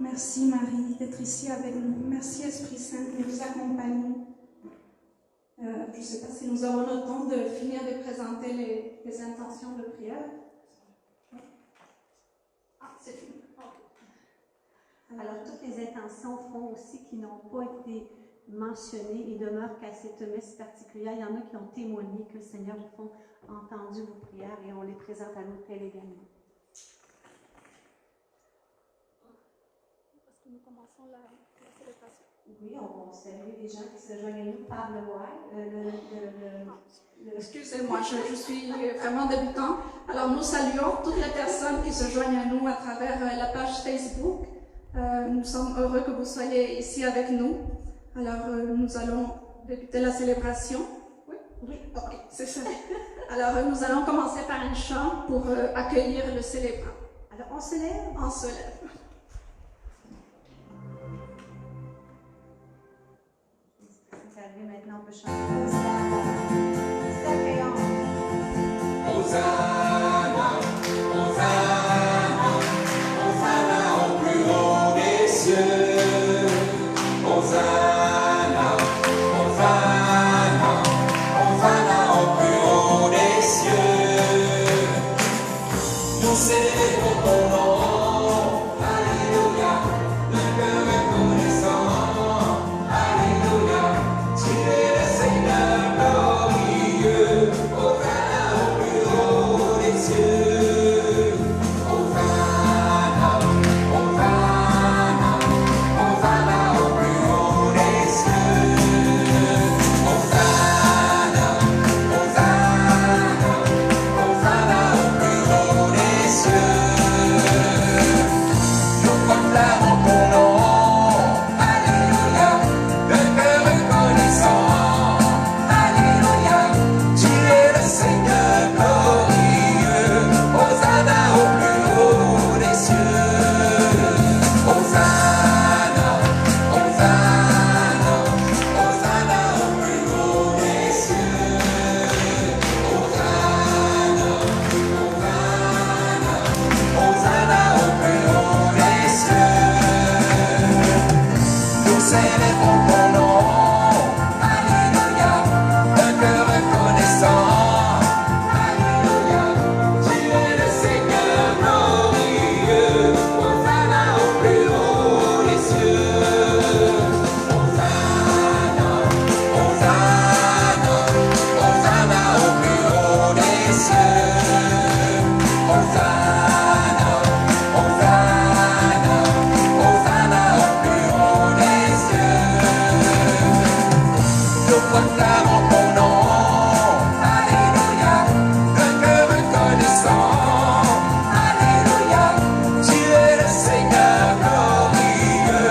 Merci Marie d'être ici avec nous. Merci Esprit Saint de nous accompagner. Je ne sais pas si nous avons le temps de finir de présenter les intentions de prière. Ah, c'est fini. Okay. Alors, toutes les intentions font aussi qui n'ont pas été mentionnées et demeurent qu'à cette messe particulière. Il y en a qui ont témoigné que le Seigneur, au fond, a entendu vos prières et on les présente à l'autel également. Est-ce que nous commençons la célébration? Oui, on va saluer les gens qui se joignent à nous par le Excusez-moi, je suis vraiment débutant. Alors, nous saluons toutes les personnes qui se joignent à nous à travers la page Facebook. Nous sommes heureux que vous soyez ici avec nous. Alors, nous allons débuter la célébration. Oui? Oui. Ok, c'est ça. Alors, nous allons commencer par un chant pour accueillir le célébrant. Alors, on se lève? On se lève. C'est arrivé maintenant, on peut chanter. C'est accueillant. Hosanna, Hosanna, Hosanna au plus haut des cieux. Hosanna, Hosanna, Hosanna au plus haut des cieux. Nous célébrons ton nom, alléluia, le cœur reconnaissant, alléluia, tu es le Seigneur glorieux. Hosanna au plus haut des cieux. Hosanna, Hosanna, Hosanna au plus haut des cieux. Hosanna, Hosanna, Hosanna au plus haut des cieux. Nous proclamons ton nom, alléluia, le cœur reconnaissant, alléluia, tu es le Seigneur glorieux. Hosanna au plus haut des cieux. Hosanna, Hosanna, Hosanna au plus haut des cieux. Hosanna, Hosanna, Hosanna au plus haut des cieux. Nous célébrons ton nom, alléluia, un cœur reconnaissant, alléluia, tu es le Seigneur glorieux. Hosanna au plus haut des cieux. Hosanna, Hosanna, Hosanna au plus haut des cieux. Hosanna, Hosanna, Hosanna au plus haut des cieux. Nous proclamons ton nom, alléluia, le cœur reconnaissant, alléluia, tu es le Seigneur glorieux.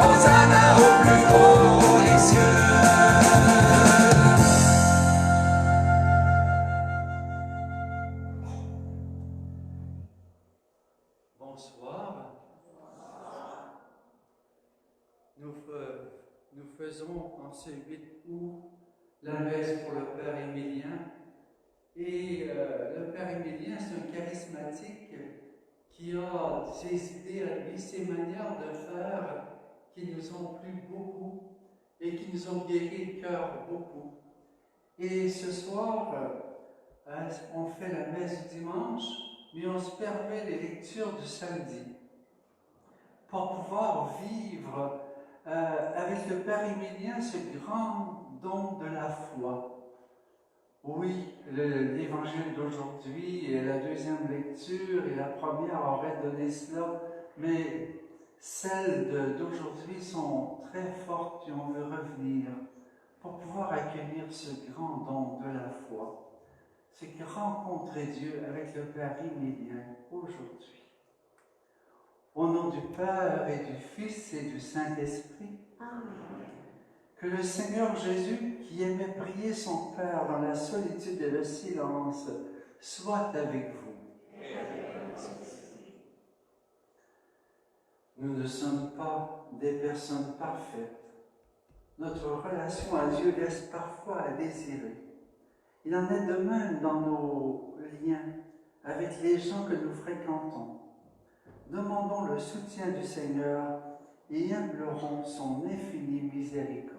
Hosanna au plus haut des cieux. Bonsoir. Nous faisons en ce 8 août la messe pour le Père Émilien. Et le Père Émilien, c'est un charismatique qui a ses idées à lui, ses manières de faire qui nous ont plu beaucoup et qui nous ont guéri le cœur beaucoup. Et ce soir, on fait la messe du dimanche, mais on se permet les lectures du samedi pour pouvoir vivre avec le Père Émilien ce grand don de la foi. Oui, l'évangile d'aujourd'hui et la deuxième lecture et la première auraient donné cela, mais celles d'aujourd'hui sont très fortes et on veut revenir pour pouvoir accueillir ce grand don de la foi. C'est rencontrer Dieu avec le Père Émilien aujourd'hui. Au nom du Père et du Fils et du Saint-Esprit, Amen. que le Seigneur Jésus, qui aimait prier son Père dans la solitude et le silence, soit avec vous. Nous ne sommes pas des personnes parfaites. Notre relation à Dieu laisse parfois à désirer. Il en est de même dans nos liens avec les gens que nous fréquentons. demandons le soutien du Seigneur et implorons son infinie miséricorde.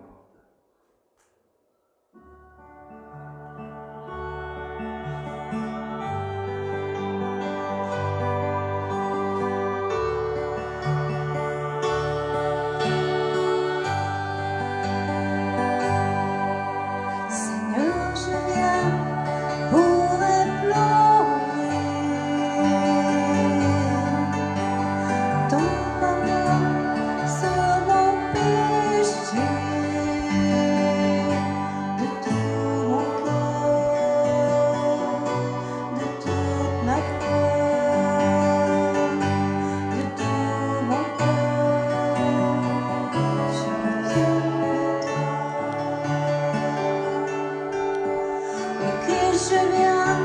Seigneur, je viens pour implorer ton pardon sur mon péché. De tout mon cœur, de toute ma foi, de tout mon cœur, je viens vers toi. Ok, je viens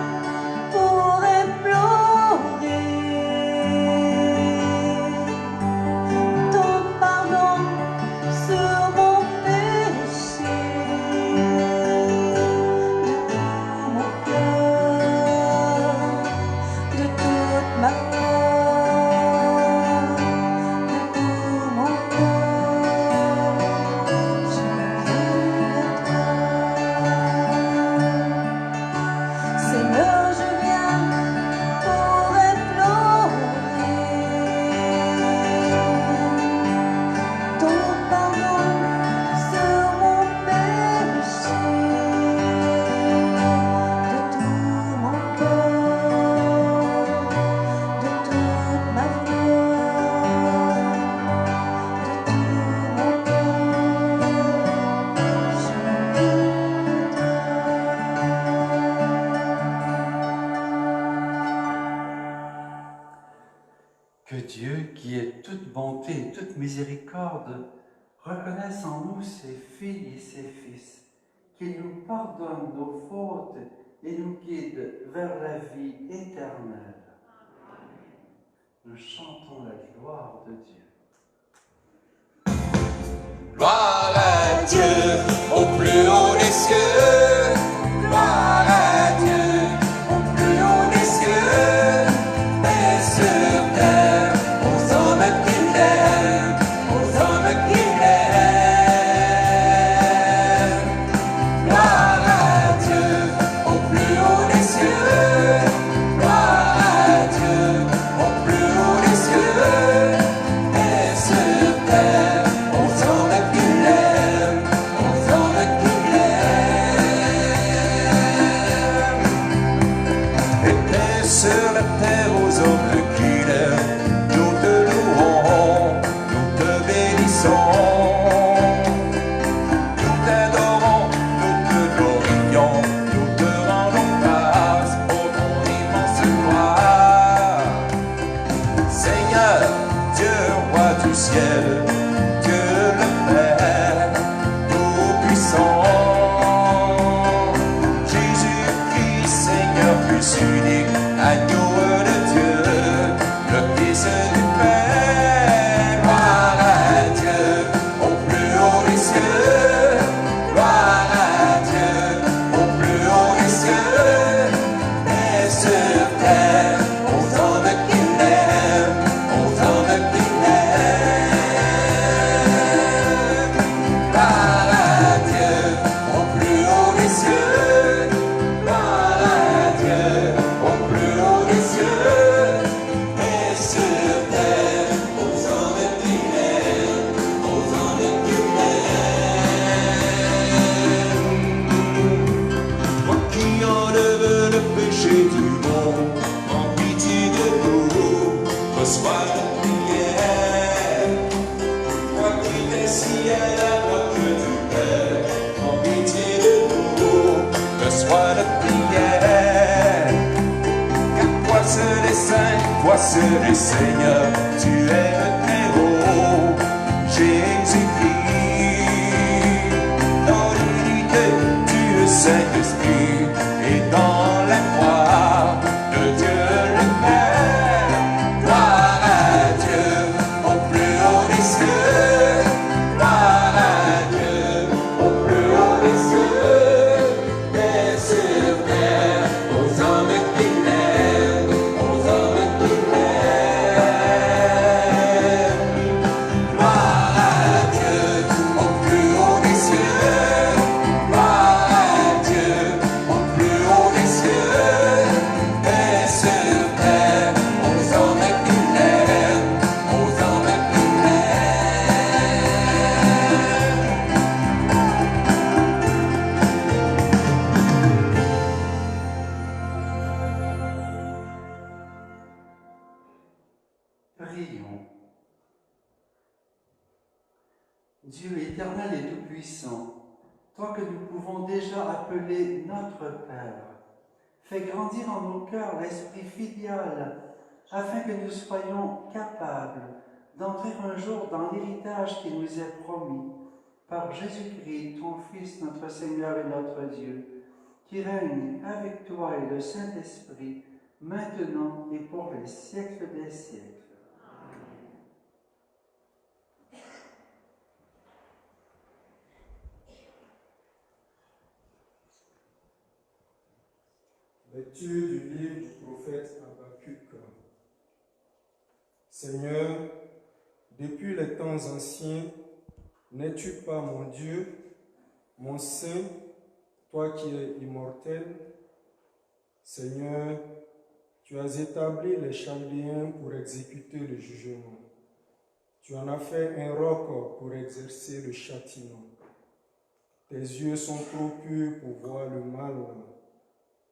pour implorer ton pardon sur mon péché. De tout mon cœur, de toute ma foi, de tout mon cœur, je viens vers toi. Seigneur, je viens pour implorer ton pardon sur mon péché. De tout mon cœur, de toute ma foi, de tout mon cœur, je viens vers Que Dieu, qui est toute bonté et toute miséricorde, reconnaisse en nous ses filles et ses fils, qu'il nous pardonne nos fautes et nous guide vers la vie éternelle. Nous chantons la gloire de Dieu. Gloire à Dieu au plus haut des cieux. Gloire à Dieu au plus haut des cieux. Et sur terre aux hommes qu'il aime, aux hommes qu'il aime. Gloire à Dieu au plus haut des cieux. Gloire à Dieu au plus haut des cieux. Et sur terre aux hommes qu'il aime, aux hommes qu'il aime. Et sur la terre aux hommes qu'il aime, nous te louons, nous te bénissons, nous t'adorons, nous te glorifions, nous te rendons grâce pour ton immense gloire. Seigneur, Dieu, roi du ciel, Dieu le Père, tout-puissant, Jésus-Christ, Seigneur, fils unique, agneau de Dieu, le Fils du Père. Gloire à Dieu au plus haut des cieux. Gloire à Dieu au plus haut des cieux. Et sur terre aux hommes qu'il aime, aux hommes qu'il aime. Gloire à Dieu au plus haut des cieux. Gloire à Dieu au plus haut des cieux. Et sur terre aux hommes qu'il aime, aux hommes qu'il aime. Toi qui enlèves le péché du monde, en pitié de nous, reçois notre prière. Toi qui t'assis à la droite du Père, en pitié de nous, reçois notre prière. Car toi seul est saint, toi seul est Seigneur, tu es le très haut, Jésus-Christ. Dans l'unité du Saint-Esprit et dans la croix de Dieu le Père. Gloire à Dieu au plus haut des cieux. Gloire à Dieu au plus haut des cieux. Et sur terre aux hommes qu'il aime, aux hommes qu'il aime. Dieu éternel et tout-puissant, toi que nous pouvons déjà appeler notre Père, fais grandir en nos cœurs l'esprit filial, afin que nous soyons capables d'entrer un jour dans l'héritage qui nous est promis par Jésus-Christ, ton Fils, notre Seigneur et notre Dieu, qui règne avec toi et le Saint-Esprit, maintenant et pour les siècles des siècles. Lecture du livre du prophète Habakkuk. Seigneur, depuis les temps anciens, n'es-tu pas mon Dieu, mon Saint, toi qui es immortel? Seigneur, tu as établi les Chaldéens pour exécuter le jugement. Tu en as fait un roc pour exercer le châtiment. Tes yeux sont trop purs pour voir le mal.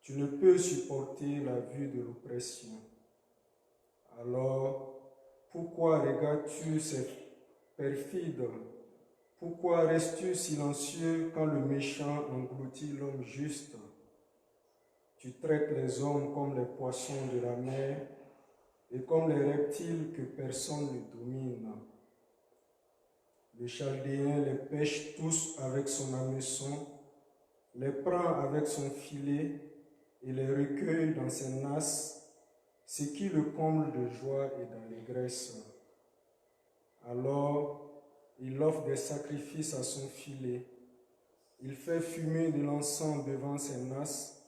Tu ne peux supporter la vue de l'oppression. Alors, pourquoi regardes-tu ces perfides? Pourquoi restes-tu silencieux quand le méchant engloutit l'homme juste? Tu traites les hommes comme les poissons de la mer et comme les reptiles que personne ne domine. Le Chaldéen les pêche tous avec son hameçon, les prend avec son filet et les recueille dans ses nasses, ce qui le comble de joie et d'allégresse. Alors, il offre des sacrifices à son filet, il fait fumer de l'encens devant ses nasses,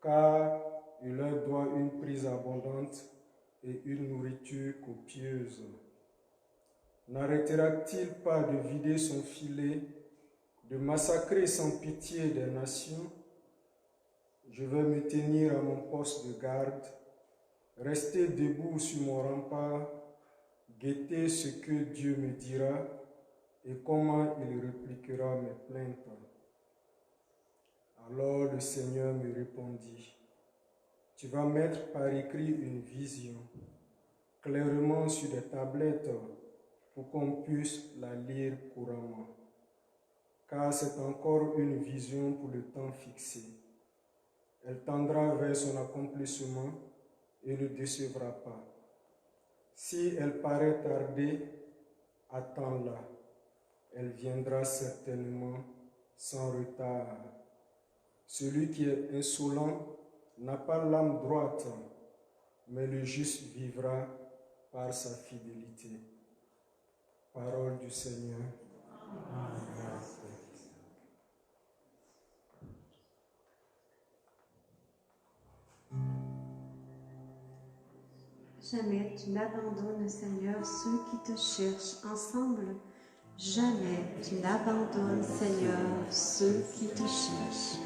car il leur doit une prise abondante et une nourriture copieuse. N'arrêtera-t-il pas de vider son filet, de massacrer sans pitié des nations? Je vais me tenir à mon poste de garde, rester debout sur mon rempart, guetter ce que Dieu me dira et comment il répliquera mes plaintes. Alors le Seigneur me répondit, « Tu vas mettre par écrit une vision, clairement sur des tablettes, pour qu'on puisse la lire couramment. Car c'est encore une vision pour le temps fixé. Elle tendra vers son accomplissement et ne décevra pas. Si elle paraît tarder, attends-la. Elle viendra certainement sans retard. Celui qui est insolent n'a pas l'âme droite, mais le juste vivra par sa fidélité. » Parole du Seigneur. Amen. Jamais tu n'abandonnes, Seigneur, ceux qui te cherchent ensemble. Jamais tu n'abandonnes, Seigneur, ceux qui te cherchent.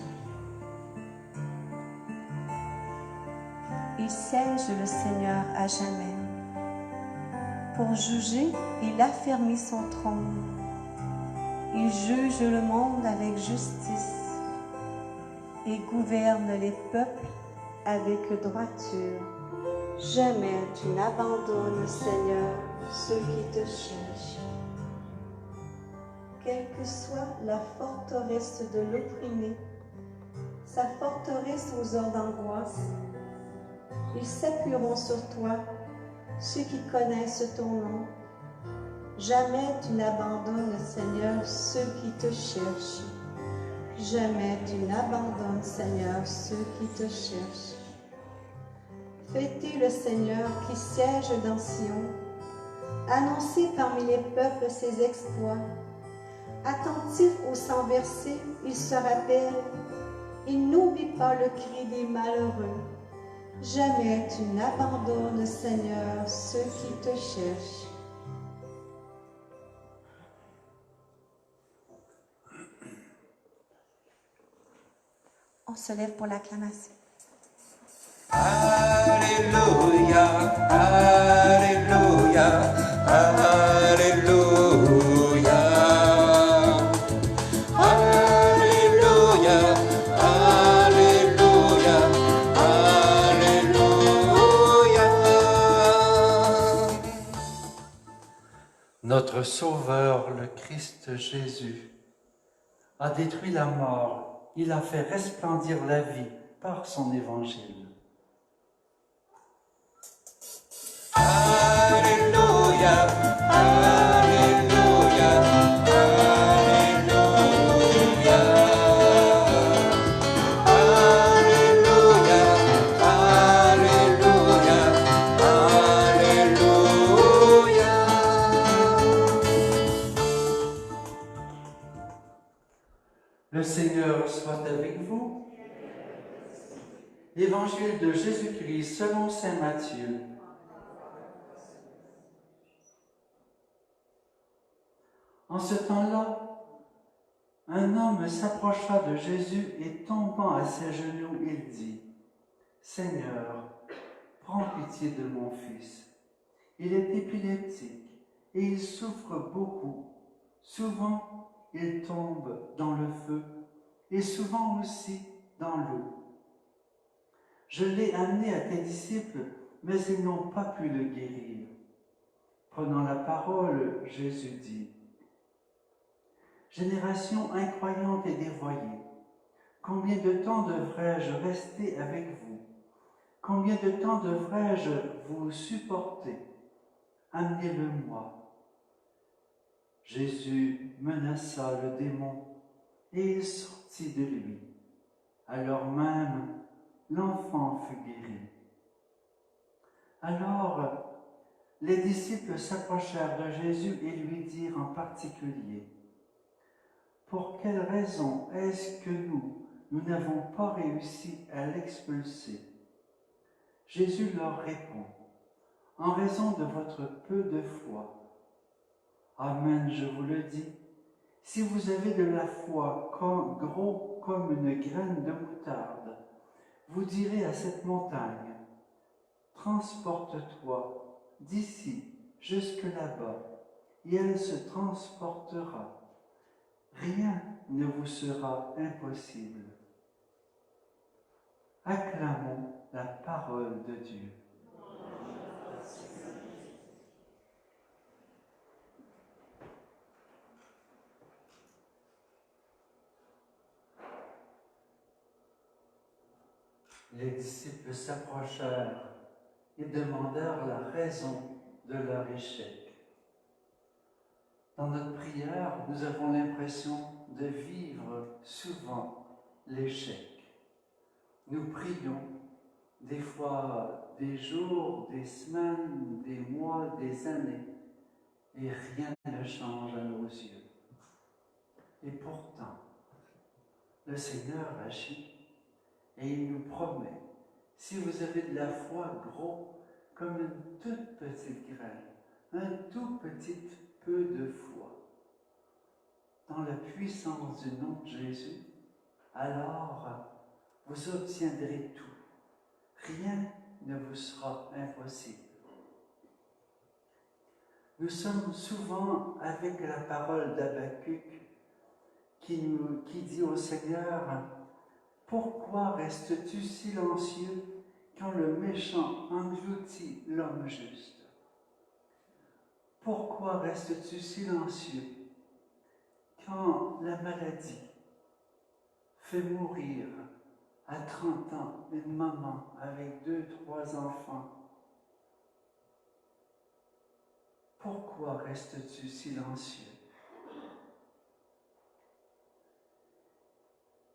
Il siège le Seigneur à jamais. Pour juger, il affermit son trône. Il juge le monde avec justice et gouverne les peuples avec droiture. Jamais tu n'abandonnes, Seigneur, ceux qui te cherchent. Quelle que soit la forteresse de l'opprimé, sa forteresse aux heures d'angoisse, ils s'appuieront sur toi, ceux qui connaissent ton nom. Jamais tu n'abandonnes, Seigneur, ceux qui te cherchent. Jamais tu n'abandonnes, Seigneur, ceux qui te cherchent. Fêtez le Seigneur qui siège dans Sion. Annoncez parmi les peuples ses exploits. Attentif au sang versé, il se rappelle. Il n'oublie pas le cri des malheureux. Jamais tu n'abandonnes, Seigneur, ceux qui te cherchent. On se lève pour l'acclamation. Alléluia, Alléluia, Alléluia. Alléluia, Alléluia, Alléluia. Notre Notre Sauveur, le Christ Jésus, a détruit la mort. Il a fait resplendir la vie par son évangile. Alléluia, Alléluia, Alléluia. Alléluia, Alléluia, Alléluia. Le Seigneur soit avec vous. Évangile de Jésus-Christ selon saint Matthieu. En ce temps-là, un homme s'approcha de Jésus et tombant à ses genoux, il dit, « Seigneur, prends pitié de mon fils. Il est épileptique et il souffre beaucoup. Souvent, il tombe dans le feu et souvent aussi dans l'eau. Je l'ai amené à tes disciples, mais ils n'ont pas pu le guérir. » Prenant la parole, Jésus dit, « Génération incroyante et dévoyée, combien de temps devrais-je rester avec vous? Combien de temps devrais-je vous supporter? Amenez-le-moi. » Jésus menaça le démon et il sortit de lui. Alors même, l'enfant fut guéri. Alors, les disciples s'approchèrent de Jésus et lui dirent en particulier, « Pour quelle raison est-ce que nous n'avons pas réussi à l'expulser ?» Jésus leur répond, « En raison de votre peu de foi. Amen, je vous le dis, si vous avez de la foi gros comme une graine de moutarde, vous direz à cette montagne, « Transporte-toi d'ici jusque là-bas, et elle se transportera. Rien ne vous sera impossible. » Acclamons la parole de Dieu. Les disciples s'approchèrent et demandèrent la raison de leur échec. Dans notre prière, nous avons l'impression de vivre souvent l'échec. Nous prions des fois des jours, des semaines, des mois, des années, et rien ne change à nos yeux. Et pourtant, le Seigneur agit et il nous promet, si vous avez de la foi gros comme une toute petite graine, un tout petit peu de foi, dans la puissance du nom de Jésus, alors vous obtiendrez tout. Rien ne vous sera impossible. Nous sommes souvent avec la parole d'Habacuc qui dit au Seigneur, « Pourquoi restes-tu silencieux quand le méchant engloutit l'homme juste? Pourquoi restes-tu silencieux quand la maladie fait mourir à 30 ans une maman avec 2, 3 enfants? Pourquoi restes-tu silencieux? »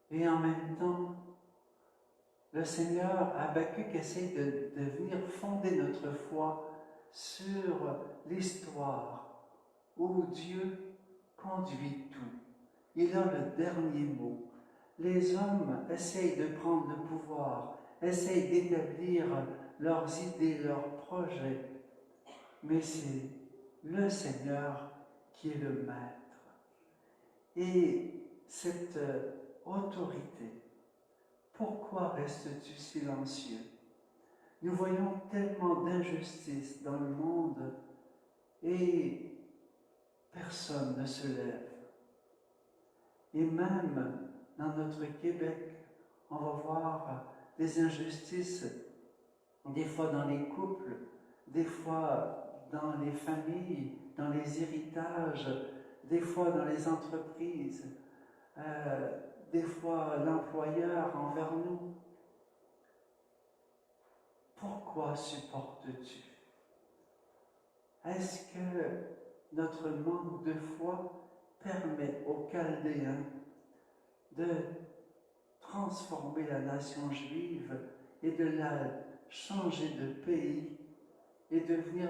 Et en même temps, le Seigneur, Habacuc, essaie de venir fonder notre foi sur l'histoire où Dieu conduit tout. Il a le dernier mot. Les hommes essayent de prendre le pouvoir, essayent d'établir leurs idées, leurs projets, mais c'est le Seigneur qui est le maître. Et cette autorité, pourquoi restes-tu silencieux? Nous voyons tellement d'injustice dans le monde et personne ne se lève. Et même dans notre Québec, on va voir des injustices, des fois dans les couples, des fois dans les familles, dans les héritages, des fois dans les entreprises, des fois l'employeur envers nous. Pourquoi supportes-tu? Est-ce que notre manque de foi permet aux Chaldéens de transformer la nation juive et de la changer de pays et de venir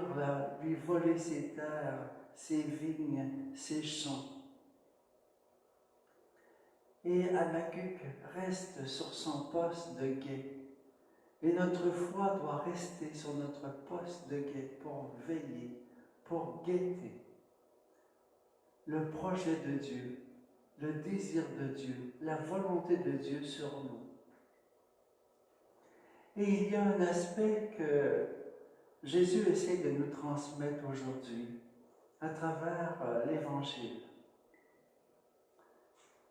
lui voler ses terres, ses vignes, ses champs? Et Habacuc reste sur son poste de guet. Et notre foi doit rester sur notre poste de guet pour veiller, pour guetter le projet de Dieu, le désir de Dieu, la volonté de Dieu sur nous. Et il y a un aspect que Jésus essaie de nous transmettre aujourd'hui à travers l'Évangile.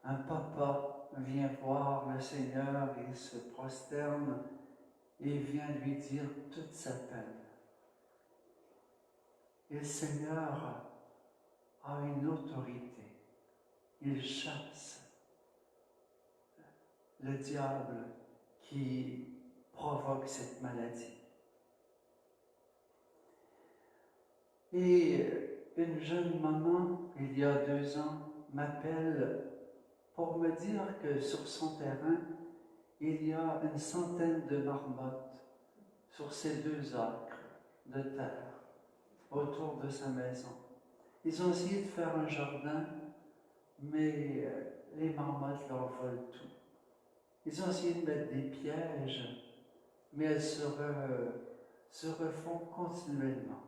Un papa vient voir le Seigneur, il se prosterne et vient lui dire toute sa peine. Et le Seigneur a une autorité. Il chasse le diable qui provoque cette maladie. Et une jeune maman, il y a 2 ans, m'appelle pour me dire que sur son terrain, il y a une centaine de marmottes sur ces 2 acres de terre autour de sa maison. Ils ont essayé de faire un jardin, mais les marmottes leur volent tout. Ils ont essayé de mettre des pièges, mais elles se refont continuellement.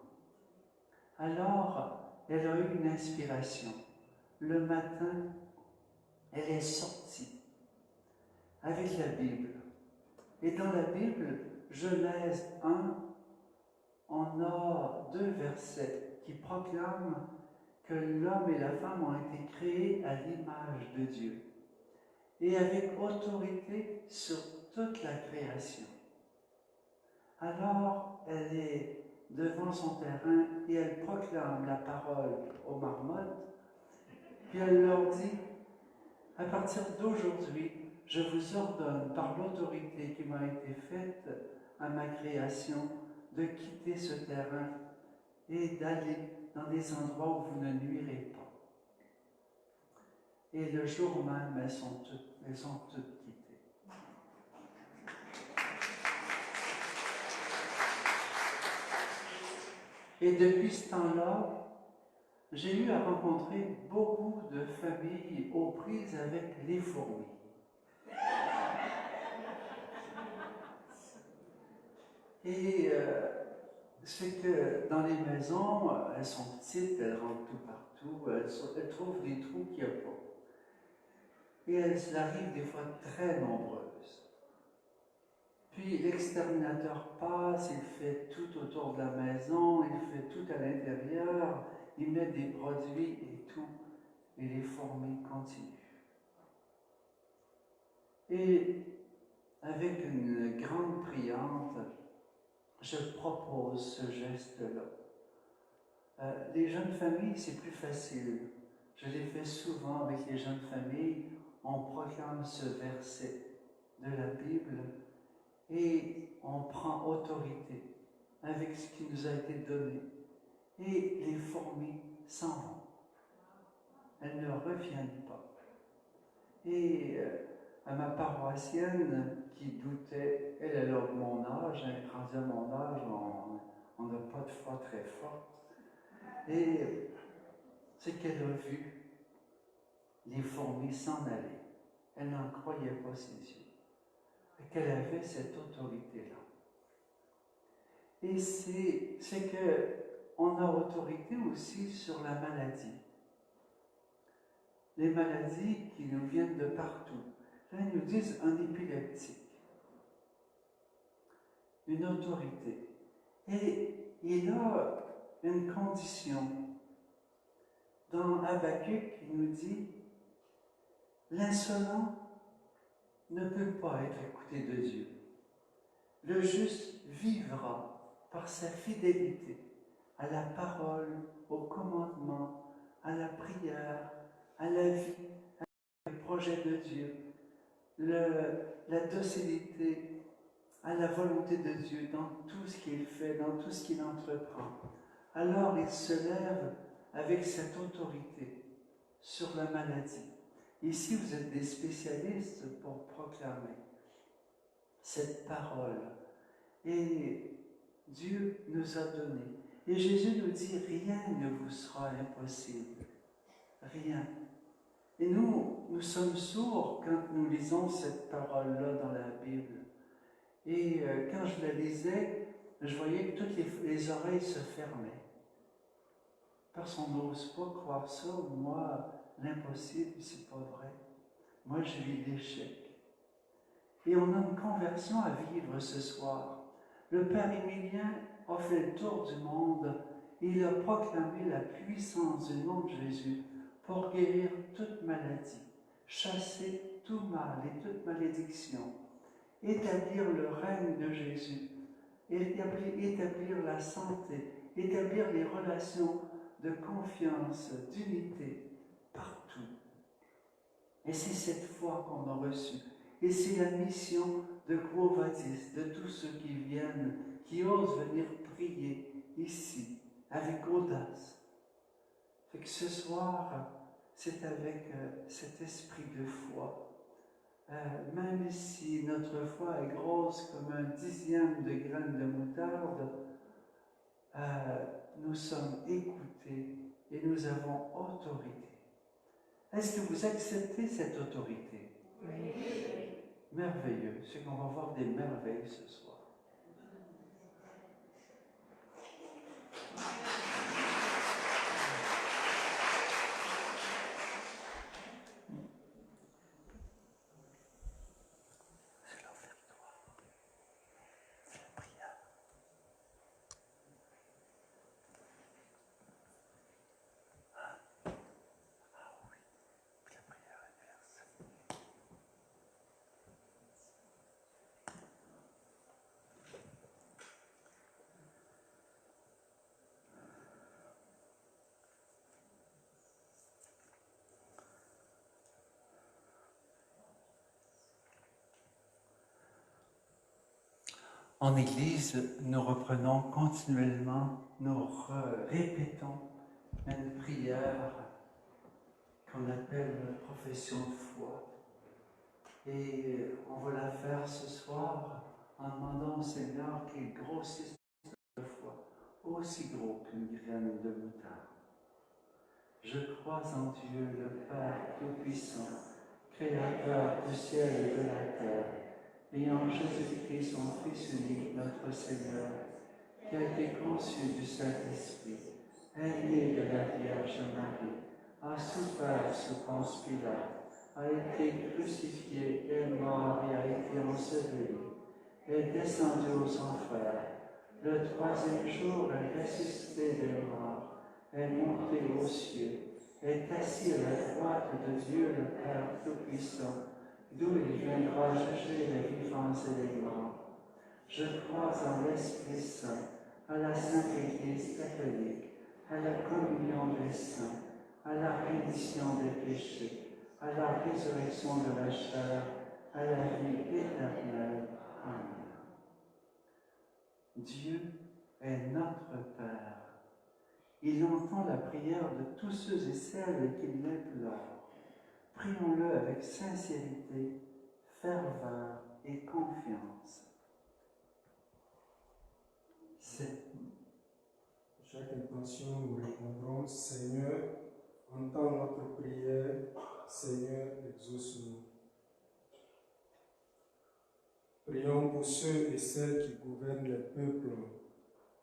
Alors, elle a eu une inspiration. Le matin, elle est sortie avec la Bible. Et dans la Bible, Genèse 1, on a 2 versets qui proclament que l'homme et la femme ont été créés à l'image de Dieu et avec autorité sur toute la création. Alors, elle est devant son terrain et elle proclame la parole aux marmottes, puis elle leur dit: à partir d'aujourd'hui, je vous ordonne, par l'autorité qui m'a été faite à ma création, de quitter ce terrain et d'aller dans des endroits où vous ne nuirez pas. Et le jour même, elles sont toutes quittées. Et depuis ce temps-là, j'ai eu à rencontrer beaucoup de familles aux prises avec les fourmis. Et c'est que dans les maisons, elles sont petites, elles rentrent tout partout, elles trouvent des trous qu'il n'y a pas. Et elles arrivent des fois très nombreuses. Puis l'exterminateur passe, il fait tout autour de la maison, il fait tout à l'intérieur, il met des produits et tout, et les fourmis continuent. Et avec une grande priante, je propose ce geste-là. Les jeunes familles, c'est plus facile. Je l'ai fait souvent avec les jeunes familles. On proclame ce verset de la Bible et on prend autorité avec ce qui nous a été donné. Et les fourmis s'en vont. Elles ne reviennent pas. Et à ma paroissienne qui doutait, elle a mon âge, rendue à mon âge, on n'a pas de foi très forte. Et c'est qu'elle a vu les fourmis s'en aller. Elle n'en croyait pas ses yeux. Et qu'elle avait cette autorité-là. Et c'est qu'on a autorité aussi sur la maladie. Les maladies qui nous viennent de partout. Là, ils nous disent un épileptique. Une autorité. Et il a une condition. Dans Habacuc, il nous dit: l'insolent ne peut pas être écouté de Dieu. Le juste vivra par sa fidélité. à la parole, au commandement, à la prière, à la vie, au projet de Dieu, la docilité à la volonté de Dieu dans tout ce qu'il fait, dans tout ce qu'il entreprend. Alors il se lève avec cette autorité sur la maladie. Ici, vous êtes des spécialistes pour proclamer cette parole. Et Dieu nous a donné. Et Jésus nous dit, rien ne vous sera impossible. Rien. Et nous sommes sourds quand nous lisons cette parole-là dans la Bible. Et quand je la lisais, je voyais que toutes les oreilles se fermaient. Parce qu'on n'ose pas croire ça. Moi, l'impossible, c'est pas vrai. Moi, je vis l'échec. Et on a une conversion à vivre ce soir. Le Père Émilien a fait le tour du monde et il a proclamé la puissance du nom de Jésus pour guérir toute maladie, chasser tout mal et toute malédiction, établir le règne de Jésus, établir la santé, établir les relations de confiance, d'unité, partout. Et c'est cette foi qu'on a reçue. Et c'est la mission de Quo Vadis, de tous ceux qui viennent, qui osent venir prier ici, avec audace. Fait que ce soir, c'est avec cet esprit de foi. Même si notre foi est grosse comme un 10e de graine de moutarde, nous sommes écoutés et nous avons autorité. Est-ce que vous acceptez cette autorité? Oui. Merveilleux, c'est qu'on va voir des merveilles ce soir. En Église, nous reprenons continuellement, nous répétons une prière qu'on appelle une profession de foi. Et on va la faire ce soir en demandant au Seigneur qu'il grossisse notre foi, aussi gros qu'une graine de moutarde. Je crois en Dieu, le Père Tout-Puissant, Créateur du ciel et de la terre, et en Jésus-Christ, son Fils unique, notre Seigneur, qui a été conçu du Saint-Esprit, est né de la Vierge Marie, a souffert sous Ponce Pilate, a été crucifié, est mort et a été enseveli, est descendu aux enfers. Le 3e jour est ressuscité des morts, est monté aux cieux, est assis à la droite de Dieu le Père Tout-Puissant, d'où il viendra juger les vivants et les morts. Je crois en l'Esprit Saint, à la Sainte Église catholique, à la communion des saints, à la rémission des péchés, à la résurrection de la chair, à la vie éternelle. Amen. Dieu est notre Père. Il entend la prière de tous ceux et celles qui l'implorent. Prions-le avec sincérité, ferveur et confiance. Chaque intention, nous répondrons, Seigneur, entends notre prière, Seigneur, exauce-nous. Prions pour ceux et celles qui gouvernent les peuples,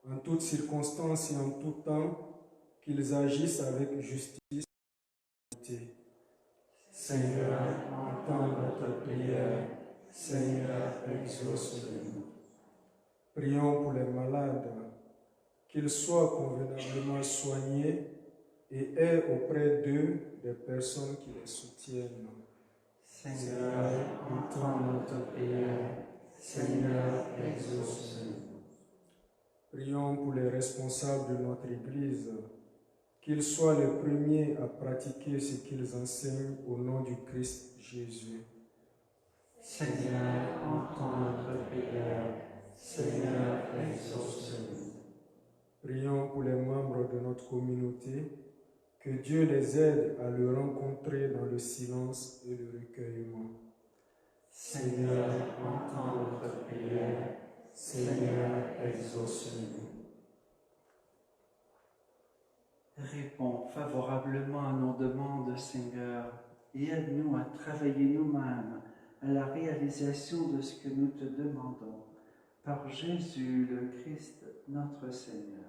en toutes circonstances et en tout temps, qu'ils agissent avec justice et vérité. Seigneur, entends notre prière, Seigneur, exauce-nous. Prions pour les malades, qu'ils soient convenablement soignés et aient auprès d'eux des personnes qui les soutiennent. Seigneur, entends notre prière, Seigneur, exauce-nous. Prions pour les responsables de notre Église, qu'ils soient les premiers à pratiquer ce qu'ils enseignent au nom du Christ Jésus. Seigneur, entends notre prière. Seigneur, exauce-nous. Prions pour les membres de notre communauté, que Dieu les aide à le rencontrer dans le silence et le recueillement. Seigneur, entends notre prière. Seigneur, exauce-nous. Réponds favorablement à nos demandes, Seigneur, et aide-nous à travailler nous-mêmes à la réalisation de ce que nous te demandons. Par Jésus le Christ, notre Seigneur.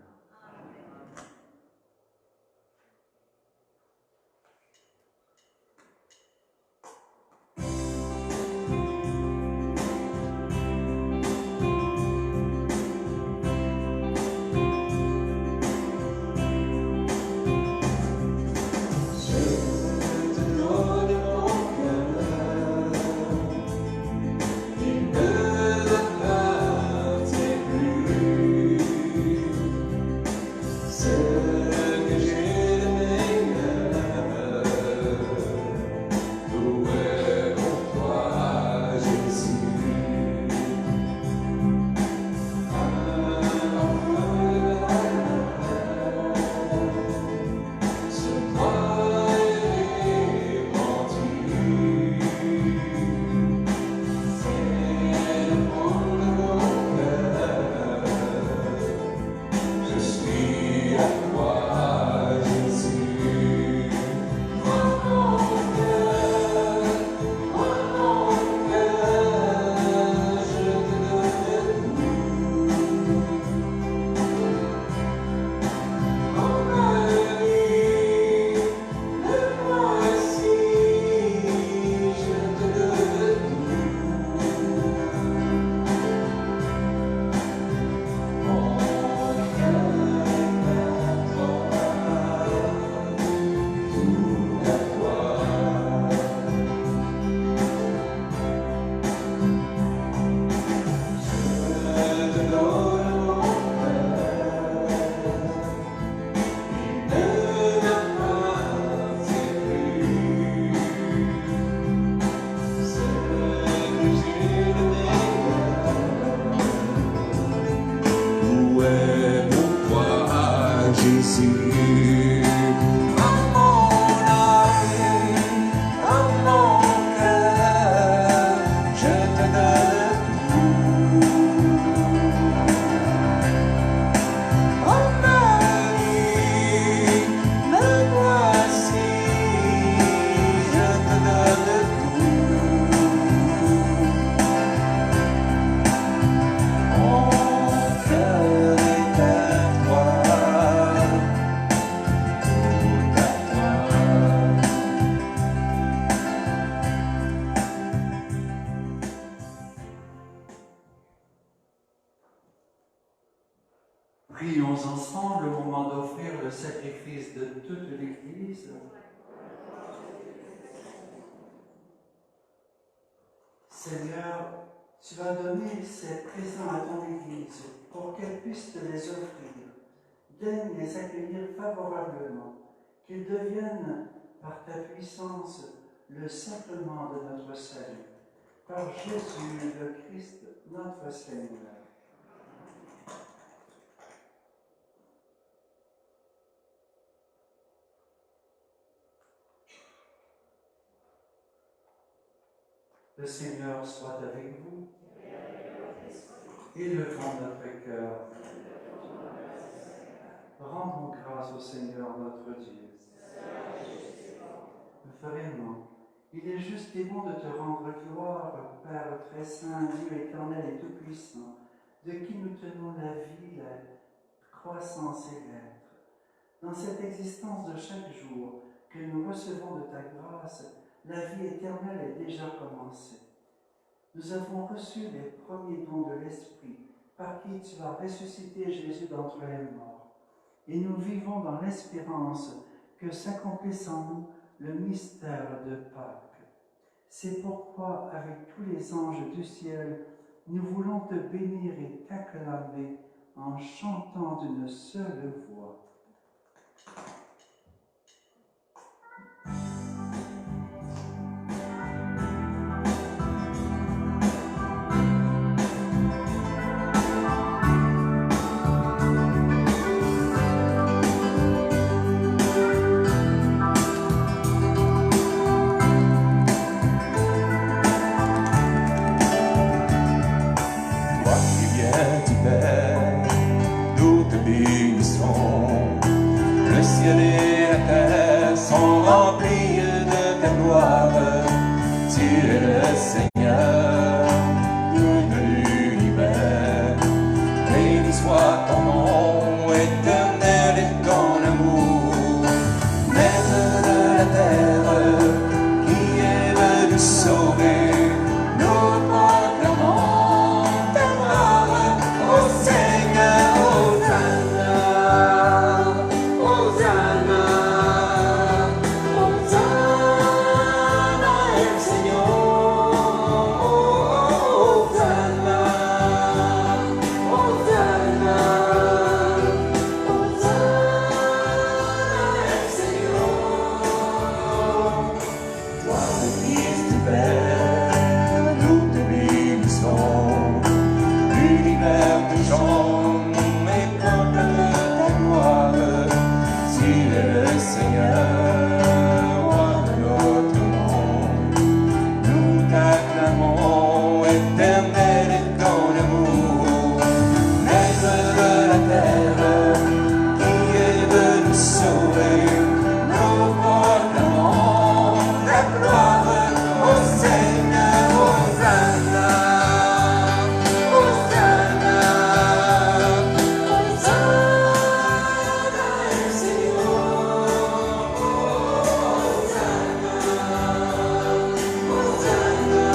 Prions ensemble au moment d'offrir le sacrifice de toute l'Église. Seigneur, tu vas donner ces présents à ton Église pour qu'elle puisse te les offrir. Daigne les accueillir favorablement, qu'ils deviennent, par ta puissance, le sacrement de notre salut. Par Jésus le Christ, notre Seigneur. Le Seigneur soit avec vous. Élevons notre cœur. Rendons grâce au Seigneur notre Dieu. Vraiment, il est juste et bon de te rendre gloire, Père très saint, Dieu éternel et tout-puissant, de qui nous tenons la vie, la croissance et l'être. Dans cette existence de chaque jour que nous recevons de ta grâce, la vie éternelle est déjà commencée. Nous avons reçu les premiers dons de l'Esprit, par qui tu as ressuscité Jésus d'entre les morts. Et nous vivons dans l'espérance que s'accomplisse en nous le mystère de Pâques. C'est pourquoi, avec tous les anges du ciel, nous voulons te bénir et t'acclamer en chantant d'une seule voix. Toi qui viens du Père, nous te bénissons. Le ciel et la terre sont remplis de ta gloire. Tu es le Seigneur de l'univers. Béni soit ton nom éternel et ton amour. Maître de la terre, qui est venu sauver, nous proclamons ta gloire, ô Seigneur, Hosanna, Hosanna, Hosanna, El Señor, Hosanna, Hosanna, Hosanna, El Señor. Toi le Fils du Père, nous te bénissons. L'univers te chante et proclame ta gloire. Tu es le Seigneur, roi de notre monde. Nous t'acclamons, éternel est ton amour. Maître de la terre, qui est venu sauver, nous proclamons ta gloire, ô Seigneur, Hosanna, Hosanna, Hosanna, El Señor, Hosanna, Hosanna,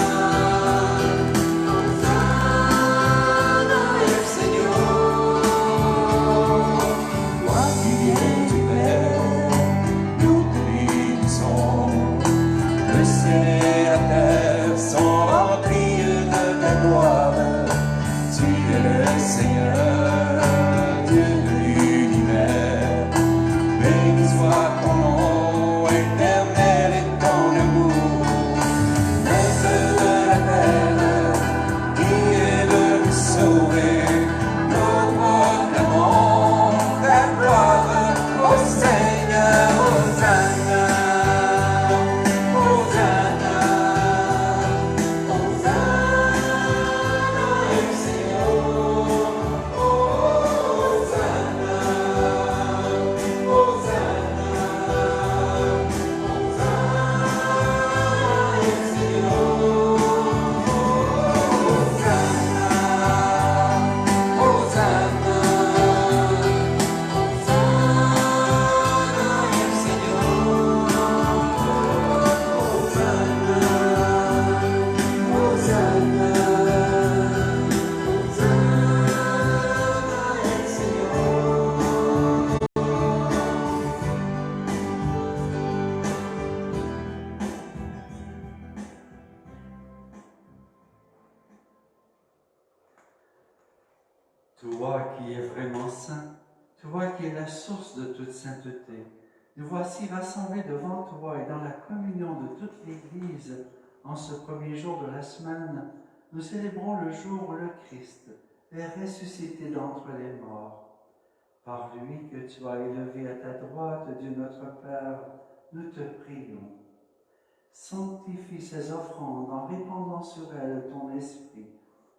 Hosanna, El Señor. Toi qui viens du Père, nous te bénissons. Le ciel et la terre sont remplis de ta gloire. Tu es le Seigneur, Dieu de l'univers. Béni soit ton nom éternel et ton amour. Maître de la terre, qui est venu sauver, nous proclamons ta gloire, ô Seigneur, Hosanna, Hosanna, Hosanna, El Señor, Hosanna, Hosanna, Hosanna, El Señor, Hosanna, Hosanna, Hosanna, El Señor, Hosanna, Hosanna, Hosanna, El Señor. Toi qui es vraiment saint, toi qui es la source de toute sainteté, nous voici rassemblés devant toi et dans la communion de toute l'Église. En ce premier jour de la semaine, nous célébrons le jour où le Christ est ressuscité d'entre les morts. Par lui que tu as élevé à ta droite, Dieu notre Père, nous te prions. Sanctifie ces offrandes en répandant sur elles ton esprit,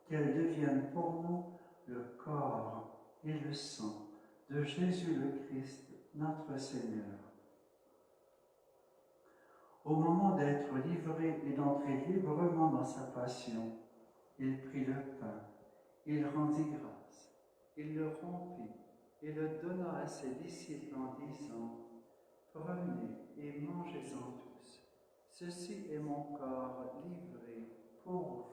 qu'elles deviennent pour nous le corps et le sang de Jésus le Christ, notre Seigneur. Au moment d'être livré et d'entrer librement dans sa passion, il prit le pain, il rendit grâce, il le rompit et le donna à ses disciples en disant : « Prenez et mangez-en tous. Ceci est mon corps livré pour vous. »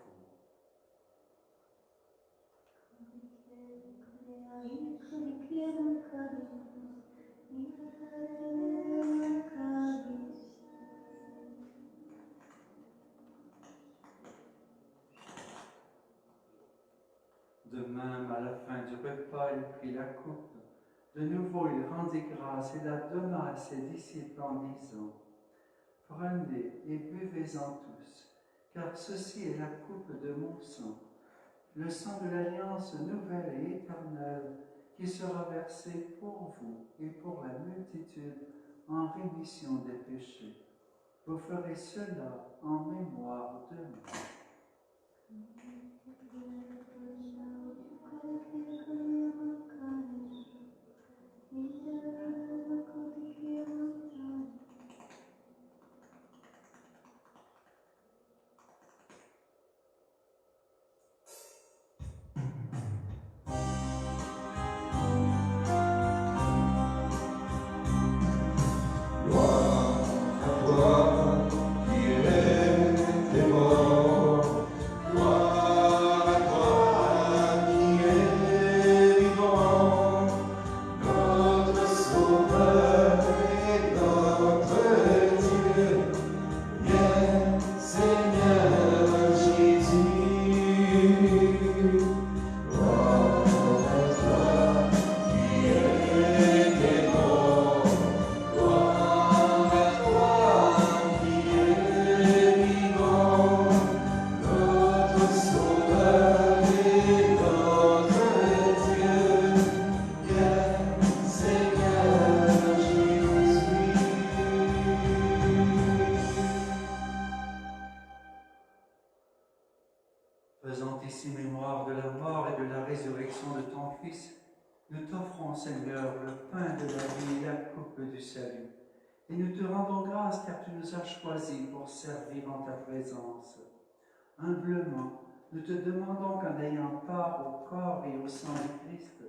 De même, à la fin du repas, il prit la coupe. De nouveau, il rendit grâce et la donna à ses disciples en disant, « Prenez et buvez-en tous, car ceci est la coupe de mon sang, le sang de l'alliance nouvelle et éternelle qui sera versé pour vous et pour la multitude en rémission des péchés. Vous ferez cela en mémoire de moi. » Faisant ici mémoire de la mort et de la résurrection de ton Fils, nous t'offrons, Seigneur, le pain de la vie et la coupe du salut. Et nous te rendons grâce car tu nous as choisis pour servir en ta présence. Humblement, nous te demandons qu'en ayant part au corps et au sang du Christ,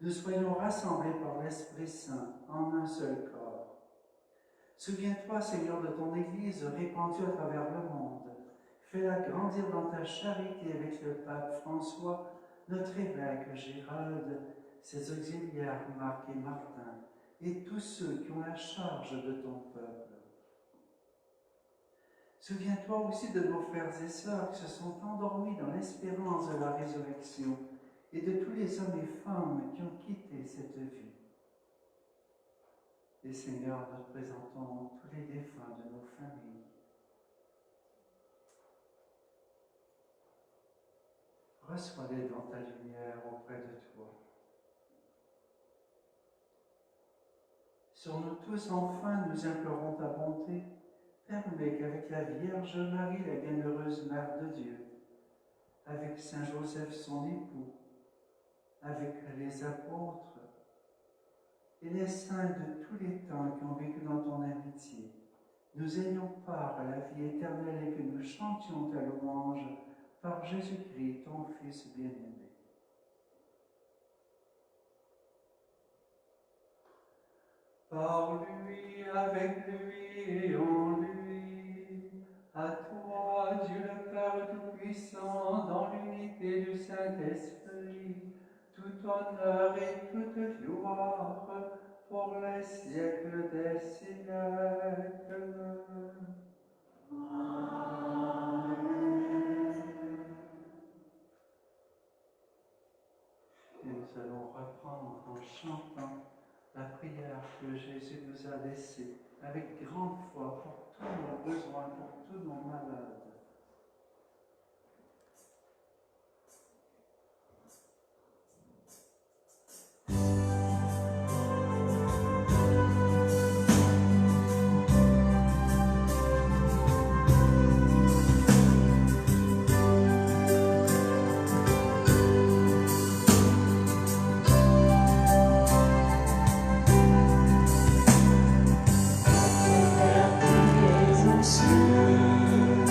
nous soyons rassemblés par l'Esprit Saint en un seul corps. Souviens-toi, Seigneur, de ton Église répandue à travers le monde. Fais-la grandir dans ta charité avec le pape François, notre évêque Gérald, ses auxiliaires Marc et Martin, et tous ceux qui ont la charge de ton peuple. Souviens-toi aussi de nos frères et sœurs qui se sont endormis dans l'espérance de la résurrection et de tous les hommes et femmes qui ont quitté cette vie. Et Seigneur, nous te présentons tous les défunts de nos familles. Reçois-les dans ta lumière auprès de toi. Sur nous tous, enfin, nous implorons ta bonté. Permets qu'avec la Vierge Marie, la bienheureuse Mère de Dieu, avec Saint Joseph, son époux, avec les apôtres et les saints de tous les temps qui ont vécu dans ton amitié, nous ayons part à la vie éternelle et que nous chantions ta louange par Jésus-Christ, ton Fils bien-aimé. Par lui, avec lui et en lui, à toi, Dieu le Père Tout-Puissant, dans l'unité du Saint-Esprit, tout honneur et toute gloire pour les siècles des siècles. Et nous allons reprendre en chantant la prière que Jésus nous a laissée avec grande foi pour tous nos besoins, pour tous nos malades. Cieux,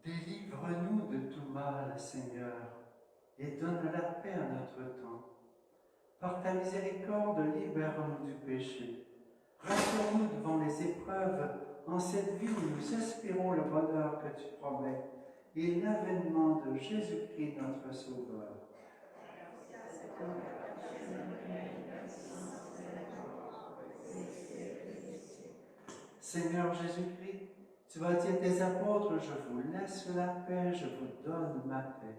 Délivre-nous de tout mal, Seigneur, et donne la paix à notre temps. Par ta miséricorde, libère-nous du péché. Rassure-nous devant les épreuves. En cette vie où nous espérons le bonheur que tu promets et l'avènement de Jésus-Christ, notre Sauveur. Seigneur Jésus-Christ, tu vas dire tes apôtres, je vous laisse la paix, je vous donne ma paix.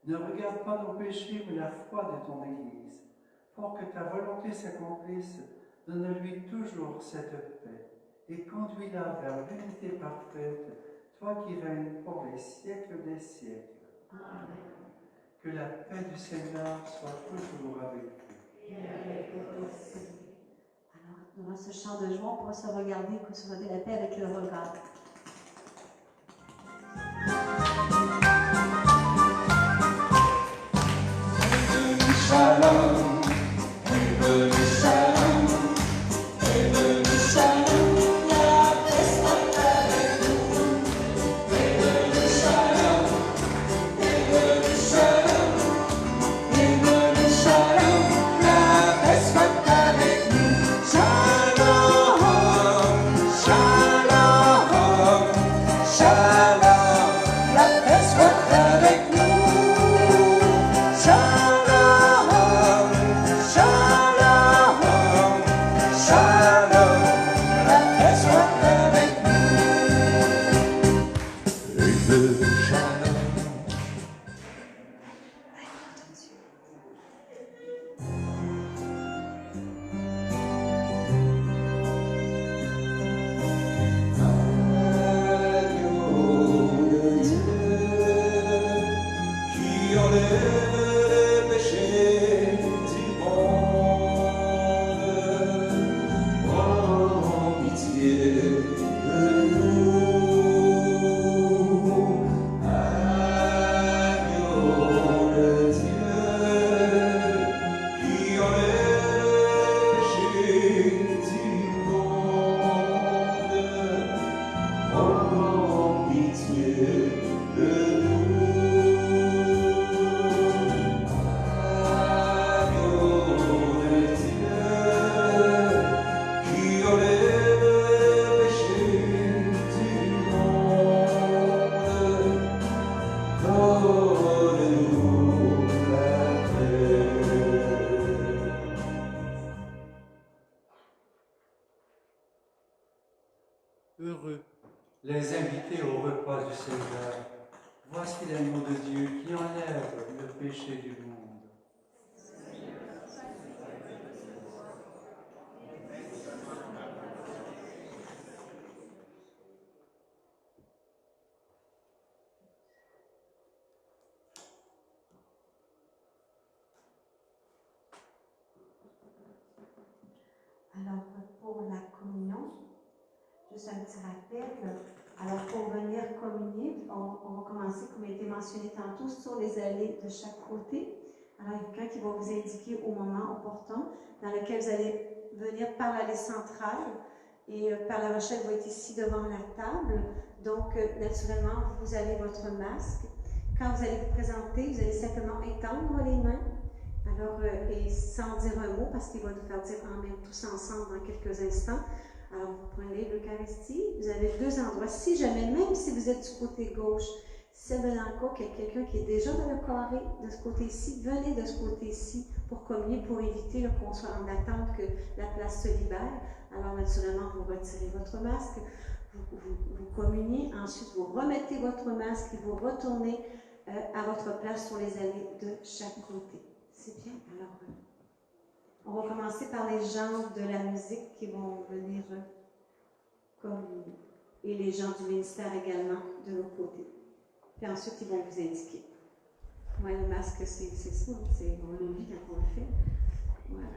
Ne regarde pas nos péchés, mais la foi de ton Église. Pour que ta volonté s'accomplisse, donne-lui toujours cette paix et conduis-la vers l'unité parfaite, toi qui règnes pour les siècles des siècles. Amen. Que la paix du Seigneur soit toujours avec vous. Alors, dans ce chant de joie, on pourra se regarder, se redonner la paix avec le regard. Shalom, revenu shalom, revenu shalom, la paix soit avec nous. Revenu shalom, revenu shalom, revenu shalom, la paix soit avec nous. Shalom, shalom, shalom, la paix soit avec nous. Shalom. Heureux les invités au repas du Seigneur. Voici l'agneau de Dieu qui enlève le péché du monde. Alors, pour la communion, juste un petit rappel. Alors, pour venir communier, on va commencer, comme il a été mentionné tantôt, sur les allées de chaque côté. Alors, il y a quelqu'un qui va vous indiquer au moment opportun, dans lequel vous allez venir par l'allée centrale et par la Rochelle va être ici devant la table. Donc, naturellement, vous avez votre masque. Quand vous allez vous présenter, vous allez simplement étendre les mains. Alors, et sans dire un mot, parce qu'il va nous faire dire Amen tous ensemble dans quelques instants. Alors, vous prenez l'Eucharistie, vous avez deux endroits. Si jamais, même si vous êtes du côté gauche, si c'est dans le cas qu'il y a quelqu'un qui est déjà dans le carré de ce côté-ci, venez de ce côté-ci pour communier, pour éviter qu'on soit en attente que la place se libère. Alors, naturellement, vous retirez votre masque, vous communiez, ensuite vous remettez votre masque et vous retournez à votre place sur les allées de chaque côté. C'est bien? Alors, on va commencer par les gens de la musique qui vont venir communier. Et les gens du ministère également de l'autre côté. Puis ensuite, ils vont vous indiquer. Ouais, le masque, c'est ça. On l'oublie quand on le fait. Voilà.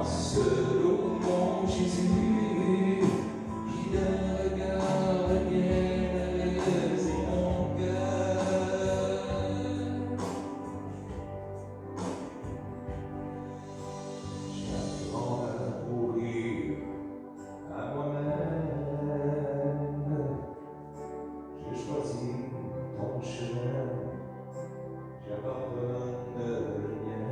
Moi seul au monde Jésus, qui d'un regard la mienne et mon cœur. J'apprends à mourir à moi-même. Je choisis ton chemin, j'abandonne le mien.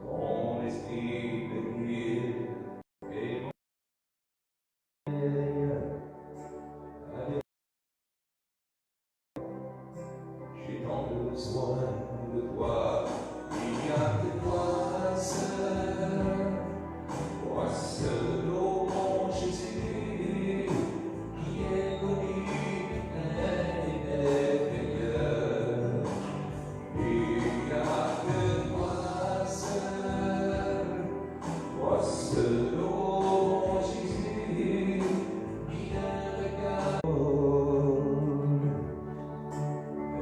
Ton esprit me guide et mon j'ai tant besoin de toi, il n'y a que toi seul, moi seul au monde Jésus, qui est connu et meilleur. Il n'y a que toi seul, moi seul au monde Jésus, qui d'un regard.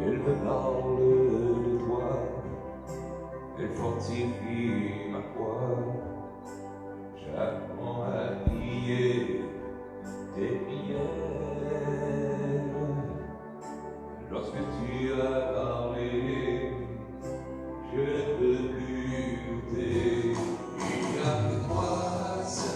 Elle me parle de toi, elle fortifie ma foi. J'apprends à lier tes prières. Lorsque tu as parlé, je ne peux plus douter. Il n'y a que toi seul.